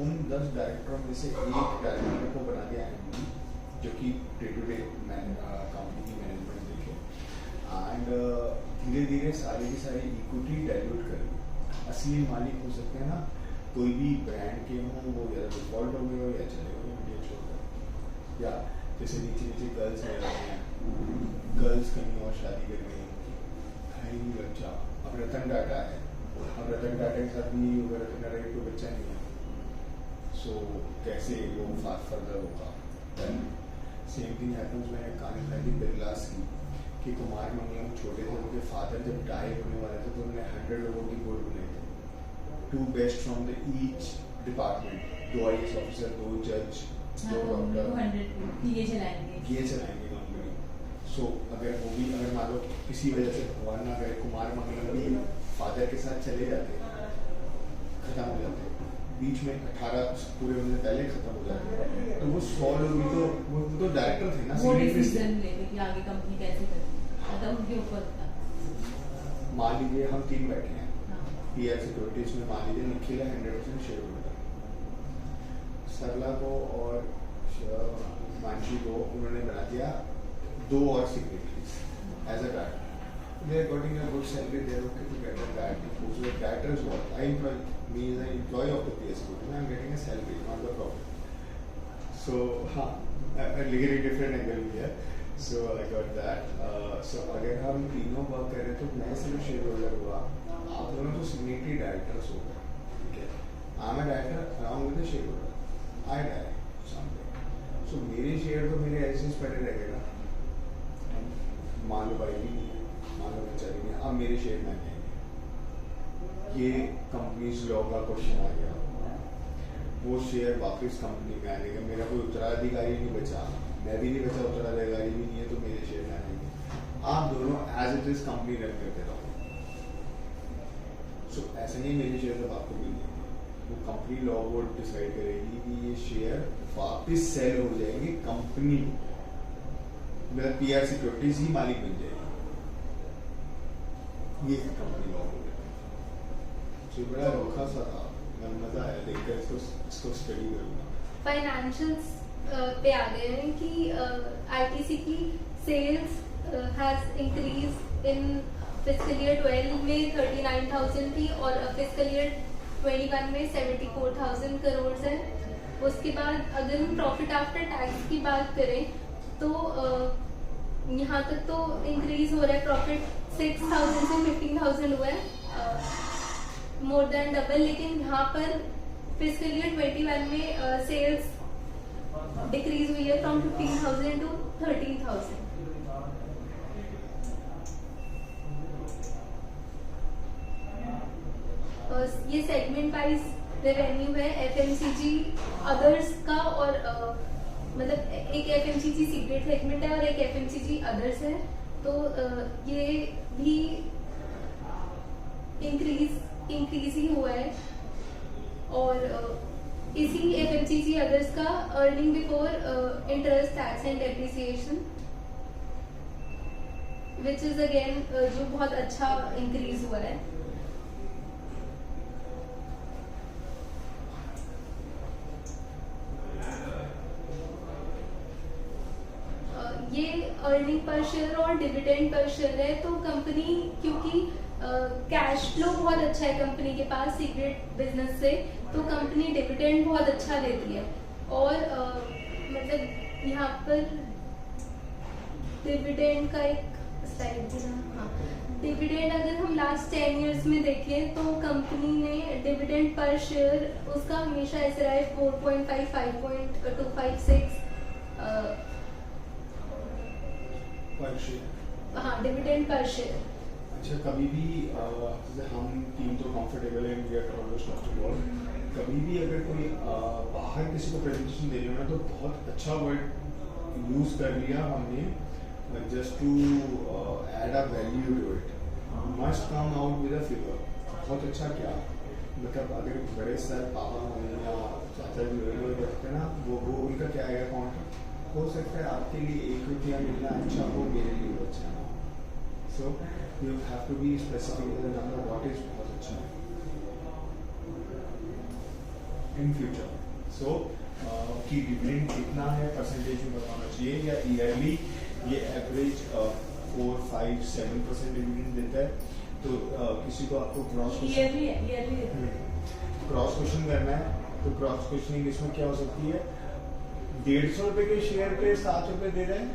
उन 10 डायरेक्टरों में से एक डायरेक्टर को बना दिया एमडी, जो कि डे टू डे कंपनी की मैनेजमेंट देखे, एंड धीरे धीरे सारी की सारी इक्विटी डाइल्यूट कर दी। असली मालिक हो सकते हैं ना कोई भी ब्रांड के हों, वो या डिफॉल्ट हो गए हो या चले गए इंडिया छोड़कर, या जैसे नीचे नीचे गर्ल्स रह रहे हैं, गर्ल्स कहीं और शादी कर गई, है ही नहीं बच्चा, अब रतन टाटा है, अब रतन टाटा के साथ भी रतन टाटा का कोई बच्चा नहीं है, सो कैसे वो फर्दर होगा। सेम थिंग हैपन्स मैंने कहानी सुनाई थी बिरलास की कि कुमार मंगलम छोटे थे, उनके फादर जब डाई होने वाले थे तो उन्होंने 100 लोगों की बोर्ड बनाई थी, 2 best from the each department, 2 IAS officer, 2 जज, 2 डॉक्टर, ये चलाएंगे कंपनी। सो अगर वो भी अगर मान लो किसी वजह से भगवान ना करे कुमार मंगलम भी फादर के साथ चले जाते, खत्म हो जाते, बीच में 18 पूरे होने से पहले खत्म हो जाते, तो वो 100 लोग भी तो वो तो डायरेक्टर थे ना, वो डिसीजन लेते कि आगे कंपनी कैसे करनी है, मतलब उनके ऊपर था। मान लीजिए हम 3 बैठे हैं पीआर सिक्योरिटीज में, मान लीजिए निखिल है 100% शेयर होल्डर, सरला को और मानसी को उन्होंने बना दिया 2 और secretaries as a director, they are getting a good salary, they are okay to get a director. So director is what I employ, me as an employee of the PSU, I am getting a salary, not the profit. So a little different angle here. So I got that. So अगर हम तीनों work कर रहे तो मैं सिर्फ share holder हुआ, आप दोनों तो सिग्नेटरी डायरेक्टर्स हो गए, ठीक है, I am a director along with the share holder, I direct something, so मेरे शेयर तो मेरे एसेट्स पड़े रहेगा, मान लो भाई भी नहीं, मान लो बेचारी नहीं, अब मेरे शेयर में आएंगे, ये कंपनीज लॉ का क्वेश्चन आ गया, वो शेयर वापस कंपनी में आने का, मेरा कोई उत्तराधिकारी नहीं बचा, मैं भी नहीं बचा, उत्तराधिकारी भी नहीं है, तो मेरे शेयर में आएंगे, आप दोनों as it is company run करते रहो। सो ऐसा नहीं मेरे शेयर तो आपको मिल जाएंगे, वो कंपनी लॉ बोर्ड डिसाइड करेगी कि ये शेयर वापस सेल हो जाएंगे कंपनी, मतलब PR सिक्योरिटीज ही मालिक बन जाएगी। ये कंपनी लॉ जो बड़ा रोखा सा था, मजा आया देखकर, इसको स्टडी करूँगा। फाइनेंशियल्स पे आ गए हैं कि ITC की sales has increase in fiscal year 12 में 39,000 थी और फिस्कल ईयर 21 में 74,000 करोड़ है। उसके बाद अगर हम प्रॉफिट आफ्टर टैक्स की बात करें तो यहाँ तक तो इंक्रीज हो रहा है, प्रॉफिट 6,000 से 15,000 हुआ है, मोर देन डबल। लेकिन यहाँ पर फिस्कल ईयर 21 में सेल्स डिक्रीज हुई है फ्रॉम 15,000 टू 13,000। ये सेगमेंट वाइज रेवेन्यू है FMCG अदर्स का, और मतलब एक FMCG सीक्रेट सेगमेंट है और एक FMCG अदर्स है। तो ये भी इंक्रीज ही हुआ है। और इसी FMCG अदर्स का earning before interest tax and depreciation which is again जो बहुत अच्छा इंक्रीज हुआ है। ये अर्निंग पर शेयर और डिविडेंड पर शेयर है। तो कंपनी, क्योंकि कैश फ्लो बहुत अच्छा है कंपनी के पास सीक्रेट बिजनेस से, तो कंपनी डिविडेंड बहुत अच्छा देती है। और मतलब यहाँ पर डिविडेंड का एक स्लाइड देना, हाँ, डिविडेंड अगर हम लास्ट 10 इयर्स में देखें तो कंपनी ने डिविडेंड पर शेयर उसका हमेशा ऐसे रहा है 4.5, 5.256 पर शेयर। हाँ, डिविडेंड पर शेयर। अच्छा, कभी भी जैसे हम टीम तो कंफर्टेबल है, वी आर ऑलमोस्ट कंफर्टेबल, कभी भी अगर कोई बाहर किसी को प्रेजेंटेशन दे रहे हो ना तो बहुत अच्छा वर्ड यूज कर लिया हमने, just to add a value to it, must come out with a figure. बहुत अच्छा क्या मतलब, अगर बड़े सर पापा होने या चाचा जी होते ना, वो उनका क्या आएगा अकाउंट, हो सकता है आपके लिए 1 रुपया मिलना अच्छा हो, मेरे लिए वो अच्छा ना हो। So you have to be specific with the number what is बहुत अच्छा इन फ्यूचर। सो कि डिविडेंड कितना है परसेंटेज में बताना चाहिए, या ईयरली ये एवरेज 4, 5, 7% डिविडेंड देता है। तो किसी को आपको क्रॉस क्वेश्चन करना है, तो क्रॉस क्वेश्चनिंग इसमें क्या हो सकती है, 150 रुपए के शेयर पे 7 रुपए दे रहे हैं,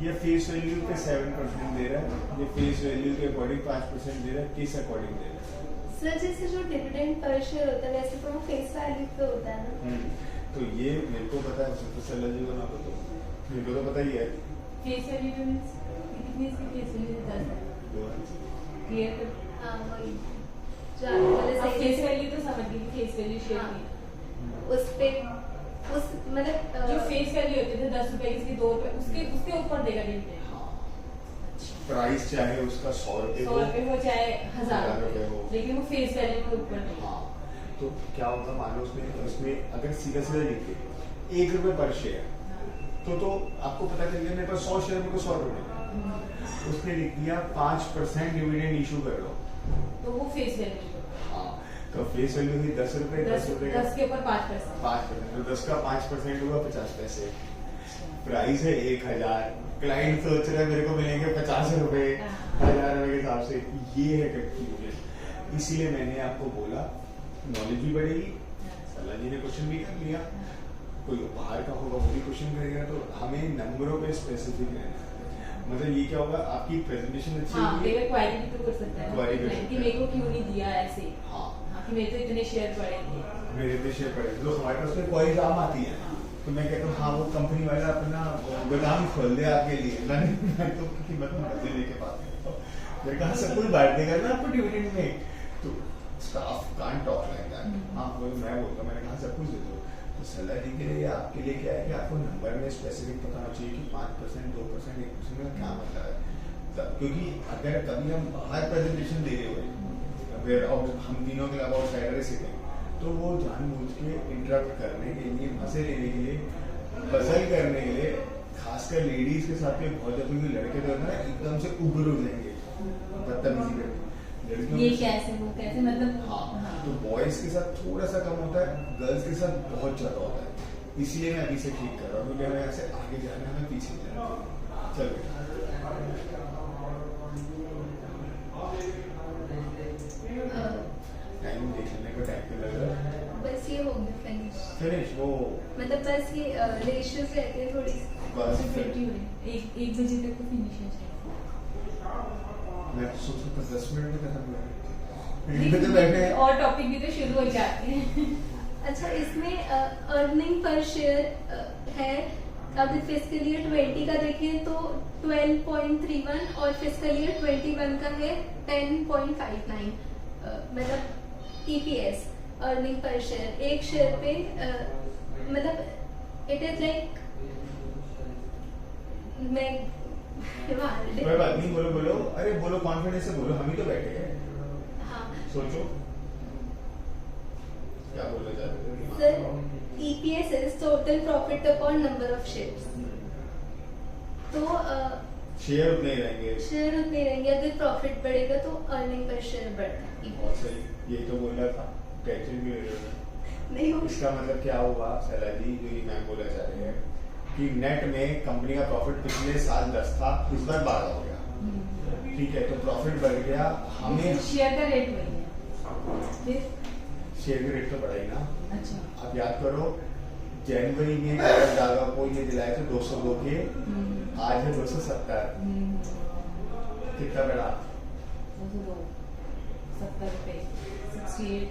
ये फेस वैल्यू पे 7% दे रहा है, ये फेस वैल्यू के अकॉर्डिंग 5% दे रहा है, किस अकॉर्डिंग दे रहा है? सर जैसे जो डिविडेंड पर शेयर होता है वैसे तो फेस वैल्यू पे होता है ना। तो ये मेरे को पता है, तो सलाह जी को ना बताओ, मेरे को तो पता ही है। फेस वैल्यू मींस कितनी इसकी फेस वैल्यू होता है क्लियर कर। हाँ वही जो आपने वाले अब सही फेस वैल्यू तो समझ गई, फेस वैल्यू शेयर हाँ। की उस पे उस मतलब जो फेस वैल्यू होते थे 10 रुपए की, 2 रुपए, उसके ऊपर देगा डिविडेंड। प्राइस चाहे उसका 100 रुपए 100 रुपए हो चाहे 1000 रुपए रुपए हो, लेकिन वो फेस वैल्यू के ऊपर नहीं। हाँ, तो क्या होगा, मान लो उसमें अगर सीधा सीधा लिखे 1 रुपए पर शेयर, तो आपको पता चल गया मेरे पास 100 शेयर में को 100 रुपए, उसने लिख दिया 5% डिविडेंड इशू कर लो, तो वो फेस वैल्यू। हाँ, तो फेस वैल्यू हुई 10 रुपए, 10 रुपए 10 के ऊपर 5%, 5%, तो 10 का 5% हुआ 50 पैसे। प्राइस है 1000, क्लाइंट सोच रहा है मेरे को मिलेंगे 50 रुपए 1000 रुपए के हिसाब से, ये है कंफ्यूजन। इसीलिए मैंने आपको बोला नॉलेज भी बढ़ेगी, सलाह जी ने क्वेश्चन भी कर लिया, कोई बाहर का होगा वो भी क्वेश्चन करेगा, तो हमें नंबरों पे स्पेसिफिक रहना है। मतलब ये क्या होगा, आपकी प्रेजेंटेशन अच्छी होगी, क्वारी भी तो कर सकता है Query कर सकता कि है। मेरे को क्यों नहीं दिया ऐसे, हाँ, कि मेरे तो इतने शेयर पड़े थे। मेरे देश में पड़े तो हमारे पास में क्वारीज आम आती है, तो मैं कहता हूँ हाँ वो कंपनी वाला अपना गोदाम खोल दे आपके लिए, मैं तो कीमत में पैसे लेके पाते हैं, मेरे कहा सब कुछ बांट देगा ना आपको डिविडेंड में, तो staff can't talk like that. हाँ वो मैं बोलता, मैंने कहा सब कुछ दे दो, तो सलाह जी के लिए आपके लिए क्या है कि आपको नंबर में स्पेसिफिक पता होना चाहिए कि 5%, 2%, 1% में क्या मतलब है। क्योंकि अगर कभी हम बाहर प्रेजेंटेशन दे रहे हो, हम तीनों के अलावा आउटसाइडर सिटिंग, तो वो जानबूझ के इंटरप्ट करने के लिए, मजे लेने के लिए, पजल करने के लिए खासकर लेडीज के साथ में बहुत ज्यादा, क्योंकि लड़के तो है ना एकदम से उग्र हो जाएंगे बदतमीजी करके, लड़कियों ये के साथ- कैसे वो कैसे मतलब हाँ, तो बॉयज के साथ थोड़ा सा कम होता है, गर्ल्स के साथ बहुत ज्यादा होता है। इसलिए मैं अभी से ठीक कर रहा हूँ, क्योंकि हमें ऐसे आगे जाना है, हमें पीछे जाना है। चल बेटा। टाइम देखने को टाइम पे लग रहा है। बस ये हो गया फिनिश, वो मतलब बस ये रेशियोज रहती है थोड़ी सी। बस 50 हो रही है। एक बजे तक तो फिनिश हो जाएगा। मैं तो सोच रहा था 10 मिनट में खत्म हो जाए। तो बैठे और टॉपिक भी तो शुरू हो जाते हैं। अच्छा, इसमें अर्निंग पर शेयर है, अगर फिस्कल ईयर 20 का देखें तो 12.31 और फिस्कल ईयर 21 का है 10.59, मतलब ईपीएस अर्निंग पर शेयर एक शेयर पे, मतलब इट इज लाइक मैं कोई बात नहीं, बोलो बोलो, अरे बोलो कॉन्फिडेंस से बोलो, हम ही तो बैठे हैं। हाँ सोचो क्या बोलना चाहते थे। Sir, EPS is total profit upon number of shares, तो शेयर उतने ही रहेंगे। शेयर उतने रहेंगे, अगर प्रॉफिट बढ़ेगा तो अर्निंग पर शेयर बढ़ता है। बहुत सही, यही तो बोल रहा था, टेंशन भी ले रहा था। नहीं हो इसका मतलब क्या हुआ सला जी, जो ये मैम बोलना चाह रहे हैं कि नेट में कंपनी का प्रॉफिट पिछले साल 10 था, इस बार 12 हो गया, ठीक है, तो प्रॉफिट बढ़ गया, हमें शेयर का रेट वही है, शेयर का रेट तो बढ़ा ही ना। अच्छा आप याद करो, जनवरी में दागा को ये दिलाए थे 202 के, आज है 270, कितना बढ़ा? 70 रुपए 68।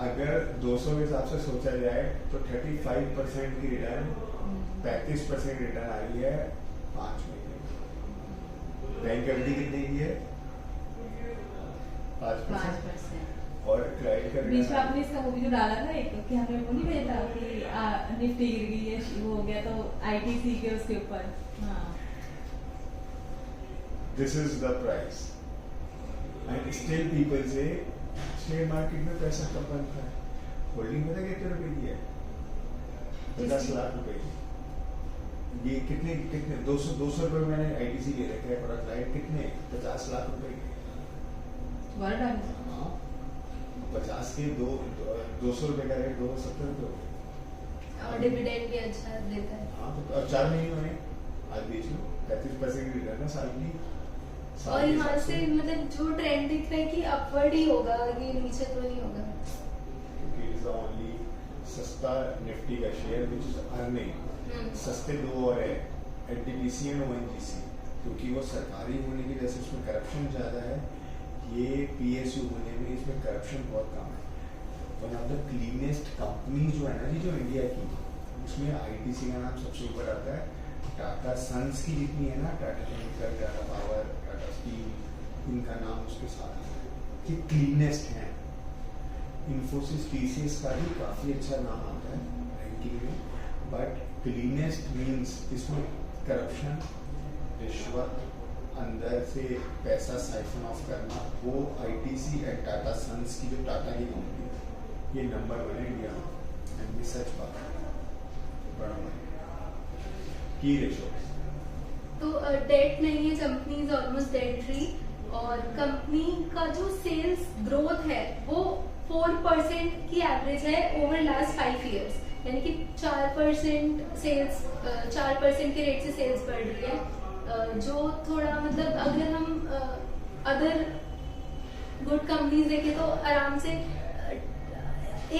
अगर 200 के हिसाब से सोचा जाए तो 35% की रिटर्न, 35% रिटर्न आ रही है 5 महीने। बैंक एफडी कितने की है? 5%। और क्रेडिट का बीच में रिटर्न आपने इसका वो भी तो डाला था एक कि हमने वो नहीं भेजा था कि निफ्टी गिर गई है, वो हो गया तो आईटीसी के उसके ऊपर। हाँ, this is the price and still people से शेयर मार्केट में पैसा कब बनता है। होल्डिंग पता कितने रुपए की है? 50 लाख रुपए की। ये कितने कितने 200 रुपए मैंने आईटीसी ले रखे हैं, राइट, कितने 50 लाख रुपए के। वर्ड डाल 50 के 200 रुपए का रेट 270 रुपए हो गए। और डिविडेंड भी अच्छा देता है। हाँ, तो अब 4 महीने में आज बेच लो, 35% की रिटर्न है साल की। और यहाँ से मतलब जो ट्रेंड दिख रहा है कि अपवर्ड ही होगा, ये नीचे तो नहीं होगा, क्योंकि इट इज द ओनली सस्ता निफ्टी का शेयर व्हिच इज अर्निंग। सस्ते दो और है, एनटीपीसी एंड ओएनजीसी, क्योंकि वो सरकारी होने की वजह से उसमें करप्शन ज्यादा है, ये पीएसयू होने में इसमें करप्शन बहुत कम है। One of the cleanest company जो है ना जी, जो इंडिया की, उसमें आईटीसी का नाम सबसे ऊपर आता है। टाटा सन्स की जितनी है ना, Tata chemical, Tata power, Tata steel, इनका नाम उसके साथ है, ये क्लीनेस्ट है। इन्फोसिस टीसीएस का भी काफी अच्छा नाम आता है रैंकिंग में, बट क्लीनेस्ट मीन्स इसमें करप्शन, रिश्वत, अंदर से पैसा साइफन ऑफ करना, वो आईटीसी एंड टाटा सन्स की जो टाटा की कंपनी है, ये नंबर 1 है इंडिया में, एंड ये सच बात है। बड़ा की रेशो तो डेट नहीं है, company is almost debt free, और कंपनी का जो सेल्स ग्रोथ है वो 4% की एवरेज है ओवर लास्ट 5 इयर्स, यानी कि 4% सेल्स, 4% के रेट से सेल्स बढ़ रही है, जो थोड़ा मतलब अगर हम अदर गुड कंपनीज देखें तो आराम से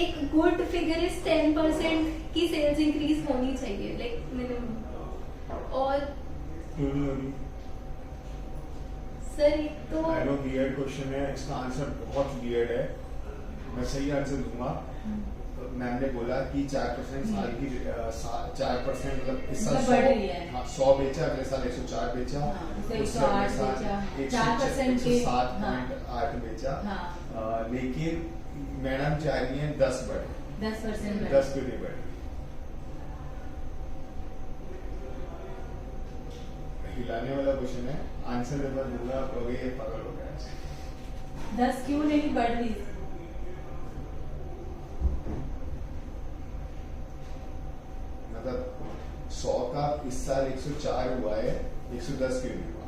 एक गुड फिगर इज 10% की सेल्स इंक्रीज होनी चाहिए, लाइक मिनिमम। और सर एक तो आई नो वियर्ड क्वेश्चन है, इसका आंसर बहुत वियर्ड है, मैं सही आंसर दूंगा। मैम ने बोला कि 4% साल की 4% मतलब इस साल मतलब बढ़ रही है। 100 बेचा, अगले साल 104 बेचा, हाँ, तो उससे 108 अगले साल बेचा, 4% के, 107.8 बेचा। हाँ। लेकिन मैडम चाह रही है 10 बढ़े, 10% 10 क्यों नहीं बढ़े? हिलाने वाला क्वेश्चन है, आंसर जब मैं दूंगा आप कहोगे ये पागल हो गया है। 10 क्यों नहीं बढ़ रही? मतलब 100 का इस साल 104 हुआ है, 110 क्यों नहीं हुआ?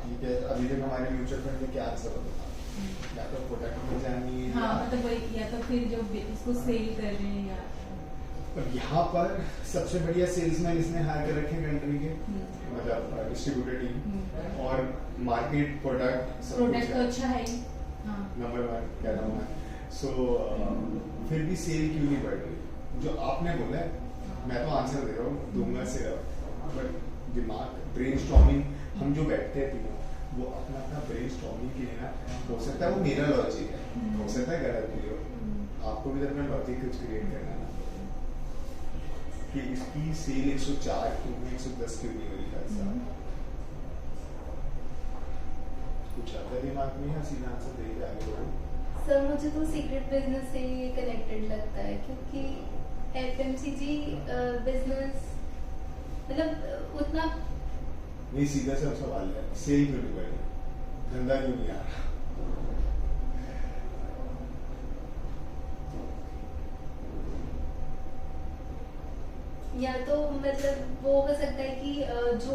ठीक है, अभी तक हमारे म्यूचुअल फंड में क्या आंसर होता था? या तो प्रोडक्ट में जानी है, हाँ मतलब वही, या तो फिर जो इसको सेल कर रहे हैं या और यहाँ पर सबसे बढ़िया सेल्समैन इसने हायर कर रखे कंट्री के, मतलब डिस्ट्रीब्यूटर टीम, और मार्केट प्रोडक्ट तो अच्छा है ही। हाँ नंबर 1 कह रहा हूँ मैं। सो फिर भी सेल क्यों नहीं बढ़ रही? जो आपने बोला है, मैं तो आंसर दे रहा हूँ, दूंगा सिर्फ, बट दिमाग ब्रेनस्टॉर्मिंग, हम जो बैठते हैं तीनों, वो अपना अपना ब्रेनस्टॉर्मिंग के लिए ना, हो सकता है वो मेरा लॉजिक है, हो सकता है गलत भी हो, आपको भी तो अपना लॉजिक कुछ क्रिएट करना है ना, कि इसकी सेल 104 क्यों नहीं, 110 क्यों नहीं हुई हर साल? कुछ आता दिमाग में, या सीधा आंसर दे के आगे बढ़ो? सर मुझे तो सीक्रेट बिजनेस से ये कनेक्टेड लगता है, क्योंकि एफएमसीजी बिजनेस मतलब उतना नहीं, सीधा सा सवाल है, सेल क्यों नहीं बढ़ी, धंधा क्यों नहीं आ रहा? या तो मतलब वो हो सकता है कि जो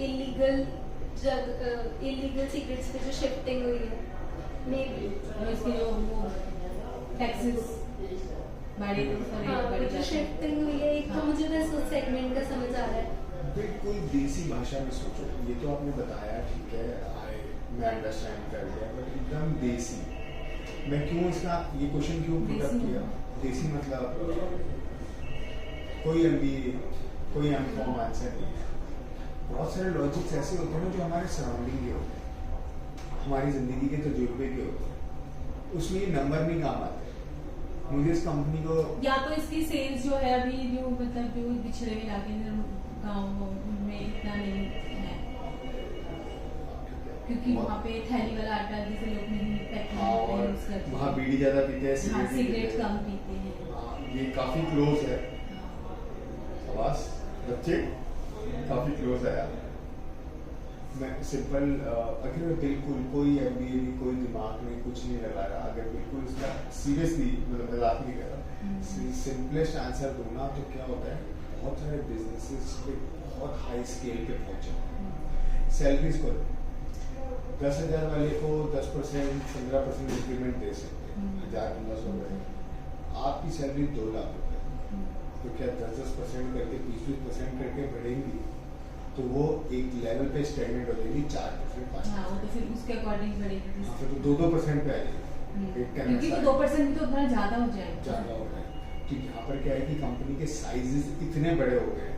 इलीगल सीक्रेट्स पे जो शिफ्टिंग हुई है, मे बी इसके जो वो टैक्सेस बड़े हाँ, वो जो शिफ्टिंग हुई है, एक तो मुझे बस उस सेगमेंट का समझ आ रहा है। बिल्कुल देसी भाषा में सोचो, ये तो आपने बताया, ठीक है, मैं अंडरस्टैंड कर लिया, बट एकदम देसी, मैं क्यों इसका ये क्वेश्चन क्यों पुटअप किया? देसी मतलब कोई MBA, कोई M.Com आंसर नहीं है। बहुत सारे लॉजिक्स ऐसे होते हैं ना जो हमारे सराउंडिंग के होते हैं, हमारी जिंदगी के तजुर्बे के होते हैं, उसमें ये नंबर नहीं काम आते। मुझे इस कंपनी को, या तो इसकी सेल्स जो है अभी जो मतलब जो पिछड़े इलाके गाँव में इतना नहीं है, क्योंकि वहाँ पे थैली वाला आटा जिसे लोग नहीं पैकिंग यूज करते हैं, वहाँ बीड़ी ज्यादा पीते हैं, हाँ, सिगरेट कम पीते हैं, ये काफी क्लोज है, बस बच्चे काफी क्लोज है यार। मैं सिंपल अगर मैं बिल्कुल कोई MBA नहीं, कोई दिमाग नहीं, कुछ नहीं लगा रहा, अगर बिल्कुल इसका सीरियसली मतलब मजाक नहीं कर रहा, सिंपलेस्ट आंसर दूंगा तो क्या होता है, बहुत सारे बिजनेसेस पे बहुत हाई स्केल पे पहुंचे, सैलरीज को 10,000 वाले को 10%, 15% इंक्रीमेंट दे सकते हैं, 1,000-1,500 रुपए, आपकी सैलरी 2 लाख रुपए, तो क्या 10% करके 20% करके बढ़ेंगी, तो वो एक लेवल पे स्टैंडर्ड हो जाएगी 4%, 5%। हाँ, वो तो फिर उसके अकॉर्डिंग बढ़ेगी, हाँ, फिर तो 2% पे आ जाएगी, क्योंकि 2% भी तो उतना ज्यादा हो जाएगा, ज्यादा हो गया। तो यहाँ पर क्या है कि कंपनी के साइजेस इतने बड़े हो गए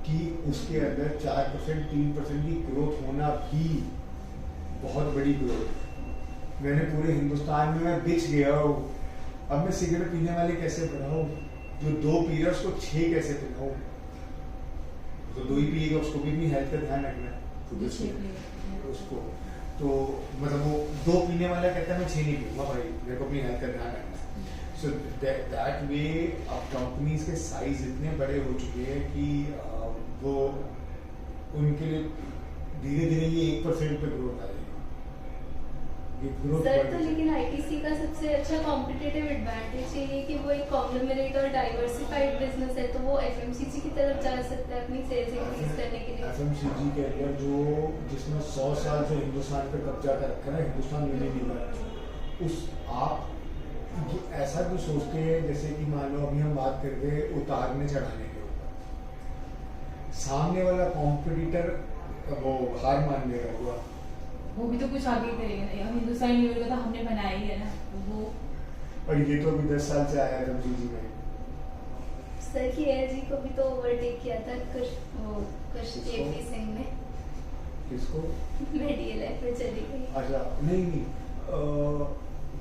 कि उसके अंदर 4%, 3% की ग्रोथ होना भी बहुत बड़ी ग्रोथ। मैंने पूरे हिंदुस्तान में मैं बिछ गया हूँ, अब मैं सिगरेट पीने वाले कैसे बढ़ाऊँ, जो 2 पी रहा है उसको 6 कैसे पिलाऊँ, तो 2 ही पिएगा, उसको भी अपनी हेल्थ का ध्यान रखना है, उसको तो मतलब वो 2 पीने वाला कहता है मैं 6 नहीं पीऊंगा भाई, मेरे को अपनी हेल्थ का ध्यान रखना है। सो दैट वे अब कंपनीज के साइज इतने बड़े हो चुके हैं कि वो उनके लिए धीरे धीरे ये 1% पे ग्रोथ आएगी। सर तो लेकिन ITC का सबसे अच्छा कॉम्पिटिटिव एडवांटेज ये है कि वो एक कॉन्ग्लोमरेट और डाइवर्सिफाइड बिजनेस है, तो वो FMCG की तरफ जा सकता है अपनी सेल्स इंक्रीज करने के लिए। FMCG के अंदर जो जिसने 100 साल से हिंदुस्तान पे कब्जा कर रखा है, हिंदुस्तान यूनिलीवर, उस आप ऐसा तो सोचते हैं जैसे कि मान लो अभी हम बात करते हैं उतारने चढ़ाने के ऊपर, सामने वाला कॉम्पिटिटर वो हार मानने का हुआ, वो भी तो कुछ आगे करेगा, हिंदुस्तान यूनिलीवर तो हमने बनाया ही है ना, तो वो और ये तो अभी 10 साल से आया है FMCG में। सर की ALG को भी तो ओवरटेक किया था कुछ AP सिंह ने। किसको? मैं DLF में चली गई। अच्छा नहीं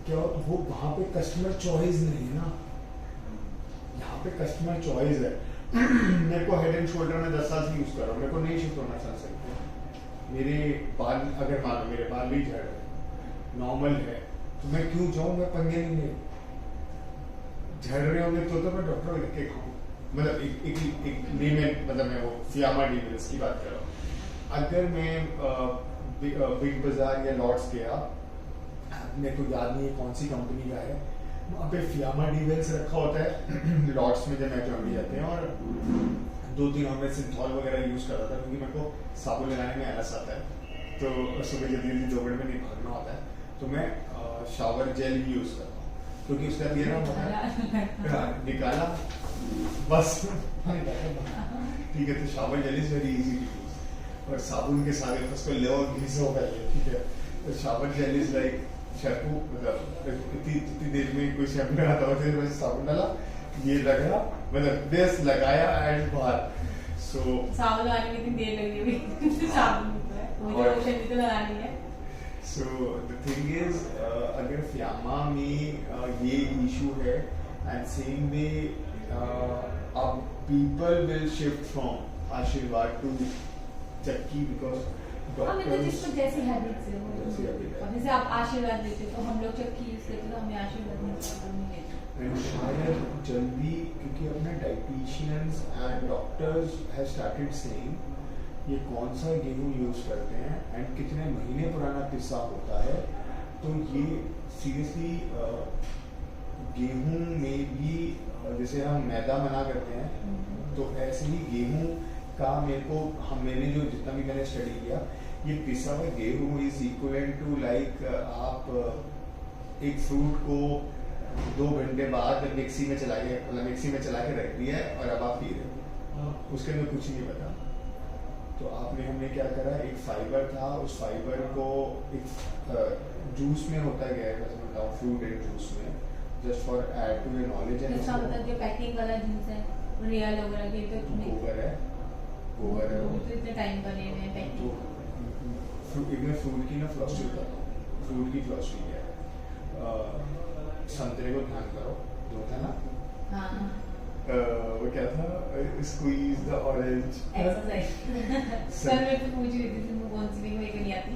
क्या वो वहाँ पे कस्टमर चॉइस नहीं है ना, यहाँ पे कस्टमर चॉइस है। मेरे को हेड एंड शोल्डर में 10 साल से यूज कर रहा हूँ, मेरे को नहीं शिफ्ट होना चाह सकते, मेरे बाल अगर मान लो मेरे बाल भी झड़ रहे नॉर्मल है तो मैं क्यों जाऊँ, मैं पंगे नहीं ले, झड़ रहे होंगे तो मैं डॉक्टर लिख के खाऊँ, मतलब एक लीमेन, मतलब मैं वो फियामा डीविल्स की बात कर रहा हूँ। अगर मैं बिग बाजार या लॉर्ड्स गया, मेरे को याद नहीं है कौन सी कंपनी का है, वहाँ पे फियामा डीवेल्स रखा होता है लॉट्स में जब मैक्रोनी जाते हैं, और 2-3 और मैं सिंथॉल वगैरह यूज़ करता था क्योंकि मेरे को साबुन लगाने में आलस आता है, तो सुबह जल्दी जल्दी 2 मिनट में नहीं भागना होता है, तो मैं शावर जेल भी यूज़ करता हूँ क्योंकि उसका ये ना होता है निकाला बस ठीक है। तो shower gel is very easy to use, और साबुन के सारे उसको ले और घिसो पहले, ठीक है। तो shower gel is like shampoo, मतलब इतनी देर में कोई शैम्पू लगाता हो फिर वैसे साबुन डाला, ये लगा, मतलब बेस लगाया एंड बाहर। सो साबुन लगाने में इतनी देर लगी हुई साबुन मुझे लोशन भी तो लगानी है। सो द थिंग इज अगर फियामा में ये इशू है, एंड सेम वे अब पीपल विल शिफ्ट फ्रॉम आशीर्वाद टू चक्की बिकॉज मतलब जिसको जैसी हैबिट्स है वो, जैसे आप आशीर्वाद देते तो हम लोग चक्की यूज करते तो हमें आशीर्वाद नहीं लेते। शायद जल्दी, क्योंकि अपने dietitians and doctors have started saying ये कौन सा गेहूं यूज करते हैं एंड कितने महीने पुराना पिस्सा होता है, तो ये सीरियसली गेहूं में भी जैसे हम मैदा मना करते हैं, तो ऐसे ही गेहूं का मैंने जो जितना भी मैंने स्टडी किया, ये पिसा हुआ गेहूं इज इक्वलेंट टू लाइक आप एक फ्रूट को 2 घंटे बाद मिक्सी में चला के रख दिया है और अब आप पी रहे हो, उसके अंदर कुछ नहीं पता। तो हमने क्या करा, एक फाइबर था, उस फाइबर को एक जूस में होता गया है, मैं बताऊँ फ्रूट एंड जूस में, just for add to your knowledge. And मतलब जो पैकिंग वाला जूस है रियल वगैरह के तो गोबर है तो इतने टाइम बने हुए हैं पैकिंग। मैं फ्रूट की ना फिलॉसफी बताता हूँ, फ्रूट की फिलॉसफी क्या है। संतरे को ध्यान करो, जो था ना, हाँ वो क्या था, squeeze the orange exercise sir मैं तो पूछ रही थी तुमको कौन सी भी मेरे को नहीं आती।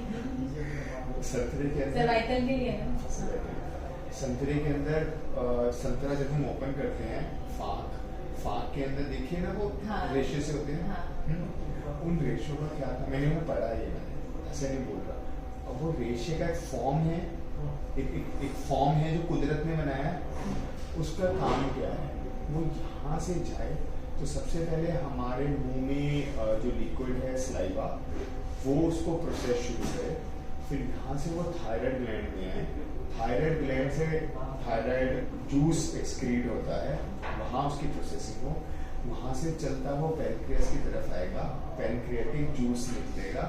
संतरे के अंदर सर्वाइकल के लिए ना, संतरे के अंदर संतरा जब हम ओपन करते हैं, फाक के अंदर देखिए ना वो रेशे से होते हैं, उन रेशों का क्या था, मैंने पढ़ा है, ये मैंने ऐसे नहीं बोल रहा। अब वो रेशे का एक फॉर्म है, एक फॉर्म है जो कुदरत ने बनाया है, उसका काम क्या है, वो यहाँ से जाए तो सबसे पहले हमारे मुंह में जो लिक्विड है सलाइवा, वो उसको प्रोसेस शुरू करे, फिर यहाँ से वो थायराइड ग्लैंड में आए, थायराइड ग्लैंड से थायराइड जूस एक्सक्रीट होता है, वहाँ उसकी प्रोसेसिंग हो, वहाँ से चलता वो पैनक्रियास की तरफ आएगा, पैनक्रियाटिक जूस निकलेगा,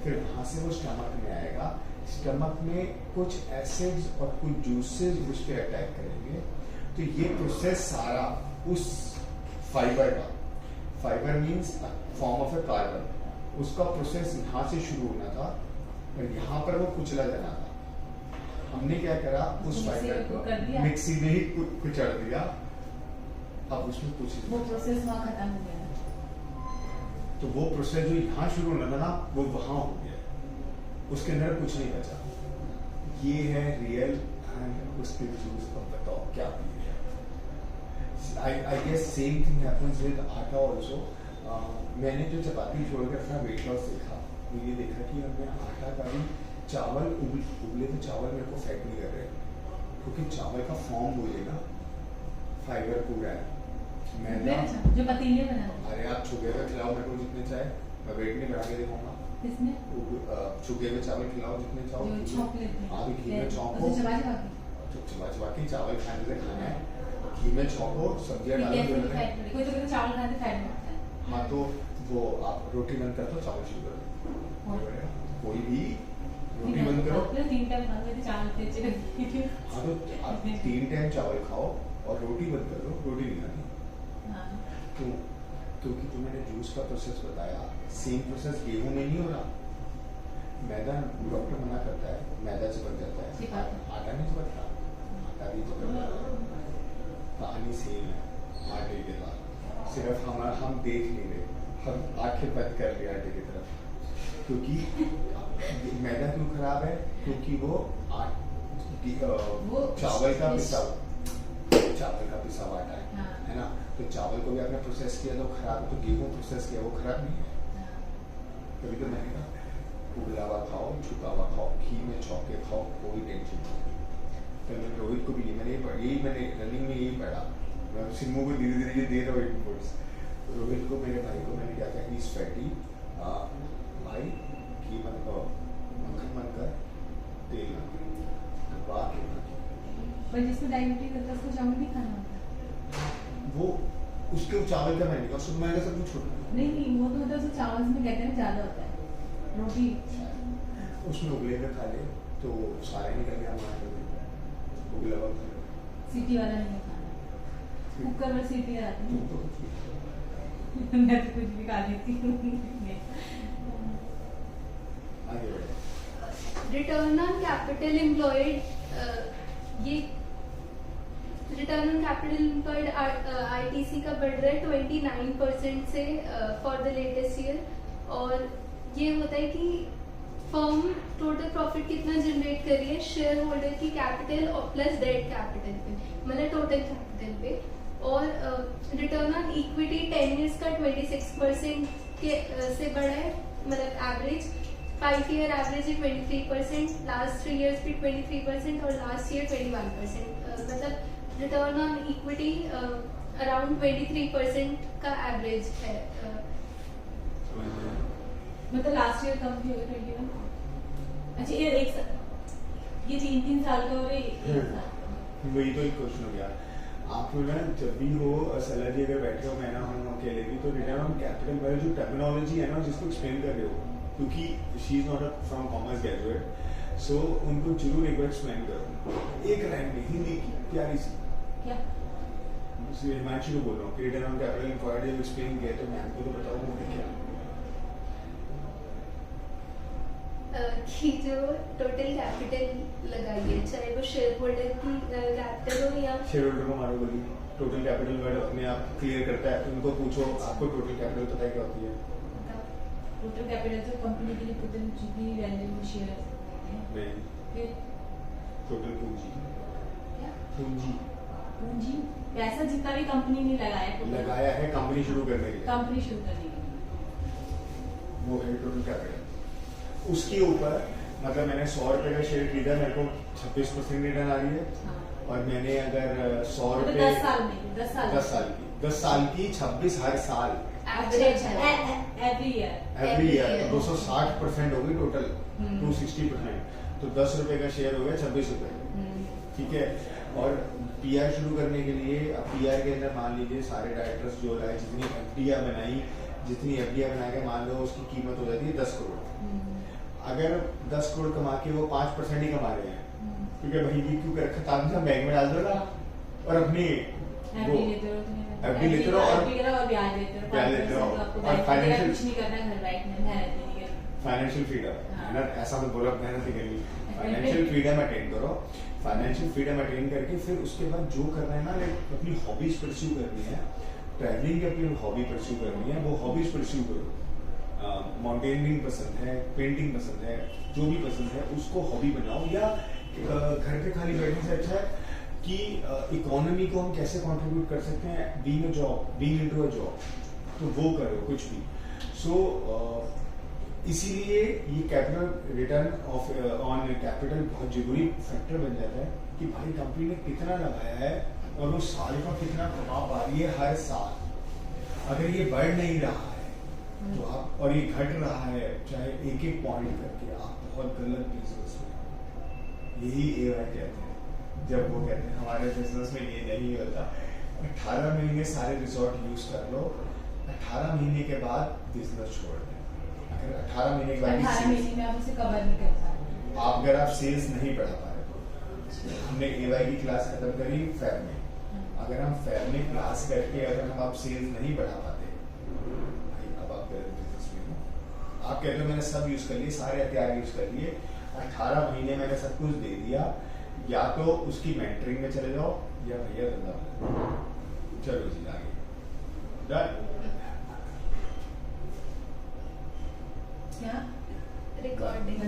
फिर वहाँ से वो स्टमक में आएगा, स्टमक में कुछ एसिड्स और कुछ जूसेस उस पर अटैक करेंगे। तो ये प्रोसेस सारा उस fibre means form of A carbon, उसका प्रोसेस यहाँ से शुरू होना था और यहाँ पर वो कुचला जाना था। हमने क्या करा, उस फाइबर को मिक्सी में ही कुचल दिया, अब उसमें कुछ वो प्रोसेस वहाँ खत्म हो गया। तो वो प्रोसेस जो यहाँ शुरू होना था ना, वो वहाँ हो गया, उसके अंदर कुछ नहीं बचा। ये है रियल एंड उसके जूस को बताओ क्या पी रहे हैं। I guess same thing happens with आटा also। मैंने जो चपाती छोड़कर अपना वेट लॉस देखा, तो ये देखा कि हमने आटा का भी, चावल उबले तो चावल मेरे को फैट नहीं कर रहे, क्योंकि चावल का फॉर्म बोलेगा, फाइबर पूरा है, मैदा जो पतीले बना, अरे आप छुगे हुए खिलाओ मेरे को जितने चाहे, मैं वेट नहीं बढ़ा के दिखाऊंगा। इसमें छुगे हुए चावल खिलाओ जितने चाहो, हाँ तो घी में छौंको, चबा के चावल खाने से खाना है, घी में छौंको, सब्जियां डालो, कोई तो चावल खाते फैट होता है। हाँ तो वो आप रोटी बंद कर दो, चावल शुरू कर दो, कोई भी रोटी बंद करो, 3 टाइम खाते थे चावल थे चिकन। हाँ तो आप 3 टाइम चावल खाओ और रोटी बंद कर दो, रोटी नहीं खानी। क्योंकि जो मैंने जूस का प्रोसेस बताया, सेम प्रोसेस गेहूं में नहीं हो रहा। मैदा डॉक्टर मना करता है, मैदा चिपक जाता है, आटा नहीं चिपकता, आटा भी चिपक जाता है। कहानी सेम है आटे के साथ, सिर्फ हम देख नहीं रहे, हम आंखें बंद कर रहे आटे की तरफ। क्योंकि मैदा क्यों खराब है, क्योंकि वो चावल का पिसा हुआ आटा है ना, तो चावल को भी आपने प्रोसेस किया तो खराब है, तो गेहूं प्रोसेस किया वो खराब नहीं है। कभी तो मैंने कहा उबला हुआ खाओ, छुपा हुआ खाओ, घी में छौंके खाओ, कोई टेंशन नहीं। मैंने रोहित को भी मैंने रनिंग में यही पढ़ा, मैं सिम्मू को धीरे धीरे ये दे रहा हूँ इनपुट्स। रोहित को, मेरे भाई को मैंने क्या कहा, इस फैटी भाई घी मक्खन मन कर, तेल ना बाकी पर जिसको डायबिटीज होता है उसको चावल नहीं खाना होता। वो उसके चावल का मैंने कहा, उसको मैंने सब कुछ छोड़ नहीं वो तो मतलब उसको चावल में कहते हैं ज्यादा होता है, रोटी उसमें उबले में खा ले तो सारे निकल गया हमारे उबला हुआ खा ले। सीटी वाला नहीं खाना, कुकर में सीटी आती है। तो कुछ नहीं। मैं तो कुछ भी खा लेती हूँ। आगे बढ़े। रिटर्न ऑन कैपिटल एम्प्लॉयड, ये return on capital employed ITC का बढ़ रहा है 29% से फॉर द लेटेस्ट ईयर। और ये होता है कि फर्म टोटल प्रॉफिट कितना जनरेट कर रही है शेयर होल्डर की कैपिटल और प्लस डेट कैपिटल पे, मतलब टोटल कैपिटल पे। और रिटर्न ऑन इक्विटी 10 ईयर्स का 26% के से बढ़ा है, मतलब एवरेज 5 ईयर एवरेज है 23%, लास्ट 3 ईयर्स भी 23% और लास्ट ईयर 21%। मतलब रिटर्न ऑन इक्विटी अराउंड 23% का एवरेज है। मतलब लास्ट ईयर कम भी होगा 21। अच्छा ये ये 3 साल का हो रही है। वही तो एक क्वेश्चन हो गया। आप ना जब भी हो सैलरी अगर बैठे हो, मैं ना हम अकेले भी, तो रिटर्न ऑन कैपिटल वाली जो टर्मिनोलॉजी है ना जिसको एक्सप्लेन कर रहे हो, क्योंकि she is not from commerce graduate, so उनको जरूर एक बार एक्सप्लेन करो एक लाइन में हिंदी की प्यारी सी। क्या हिमांशु को बोल रहा हूँ कि रिटर्न ऑन कैपिटल एम्प्लॉयड जब एक्सप्लेन किया तो मैम को तो बताओ मुझे क्या कि जो टोटल कैपिटल लगाई है, चाहे वो शेयर होल्डर की कैपिटल हो या शेयर होल्डर को मारो गोली। टोटल कैपिटल वर्ड अपने आप क्लियर करता है, उनको पूछो आपको टोटल कैपिटल पता है क्या होती है? टोटल कैपिटल जो कंपनी के लिए टोटल जितनी वैल्यू शेयर नहीं, फिर टोटल पूंजी। क्या पूंजी पूंजी पैसा जितना भी कंपनी ने लगाया है कंपनी शुरू करने के लिए, कंपनी शुरू करने के लिए, वो है टोटल कैपिटल। उसके ऊपर मतलब मैंने 100 रुपए का शेयर खरीदा, मेरे को 26% रिटर्न आ रही है। हाँ। और मैंने अगर 100 मतलब रुपए 10 साल में 10 साल की 26 हर साल एवरेज एवरी ईयर तो 260% हो गई टोटल 260%, तो 10 रुपए का शेयर हो गया 26 रुपए। ठीक है। और पीआर शुरू करने के लिए, अब पीआर के अंदर मान लीजिए सारे डायरेक्टर्स जो है जितनी एफडीआर बना के मान लो उसकी कीमत हो जाती है 10 करोड़। अगर 10 करोड़ कमा के वो 5% ही कमा रहे हैं, क्योंकि भाई ये क्यों कर रखा था, बैंक में डाल दो ना और अपनी वो एफडी लेते रहो और ब्याज लेते रहो और फाइनेंशियल कुछ नहीं करना, घर बैठना है, फाइनेंशियल फ्रीडम है ना, ऐसा मत बोलो मेहनत ही करनी, फाइनेंशियल फ्रीडम अटेन करो। फाइनेंशियल फ्रीडम अटेन करके फिर उसके बाद जो करना है ना, लाइक अपनी हॉबीज परस्यू करनी है, ट्रैवलिंग की अपनी हॉबी परस्यू करनी है, वो हॉबीज परस्यू करो। माउंटेनियरिंग पसंद है, पेंटिंग पसंद है, जो भी पसंद है उसको हॉबी बनाओ। या घर पे खाली बैठने से अच्छा है कि इकोनॉमी को हम कैसे कंट्रीब्यूट कर सकते हैं, बीइंग इनटू अ जॉब, तो वो करो कुछ भी। सो इसीलिए ये कैपिटल रिटर्न ऑन कैपिटल बहुत जरूरी फैक्टर बन जाता है कि भाई कंपनी ने कितना लगाया है और वो साल का कितना कमा पा रही है हर साल। अगर ये बढ़ नहीं रहा है तो आप, और ये घट रहा है चाहे एक एक पॉइंट करके, आप बहुत गलत बिजनेस में। यही एआई कहते हैं, जब वो कहते हैं हमारे बिजनेस में ये नहीं होता। 18 महीने सारे रिजॉर्ट यूज कर लो, 18 महीने के बाद बिजनेस छोड़ दें। अगर 18 महीने के बाद 18 महीने में आप उसे कवर नहीं कर सकते, अगर आप सेल्स नहीं बढ़ा पा रहे तो हमने एआई की क्लास खत्म करी फेब में, अगर हम फेब में क्लास करके अगर हम आप सेल्स नहीं बढ़ा पाते, भाई अब आप गलत बिजनेस में हो। आप कहते हो मैंने सब यूज कर लिए, सारे हथियार यूज कर लिए, 18 महीने मैंने सब कुछ दे दिया, या तो उसकी मेंटरिंग में चले जाओ या भैया धंधा चलो जी आगे डन। रिकॉर्डिंग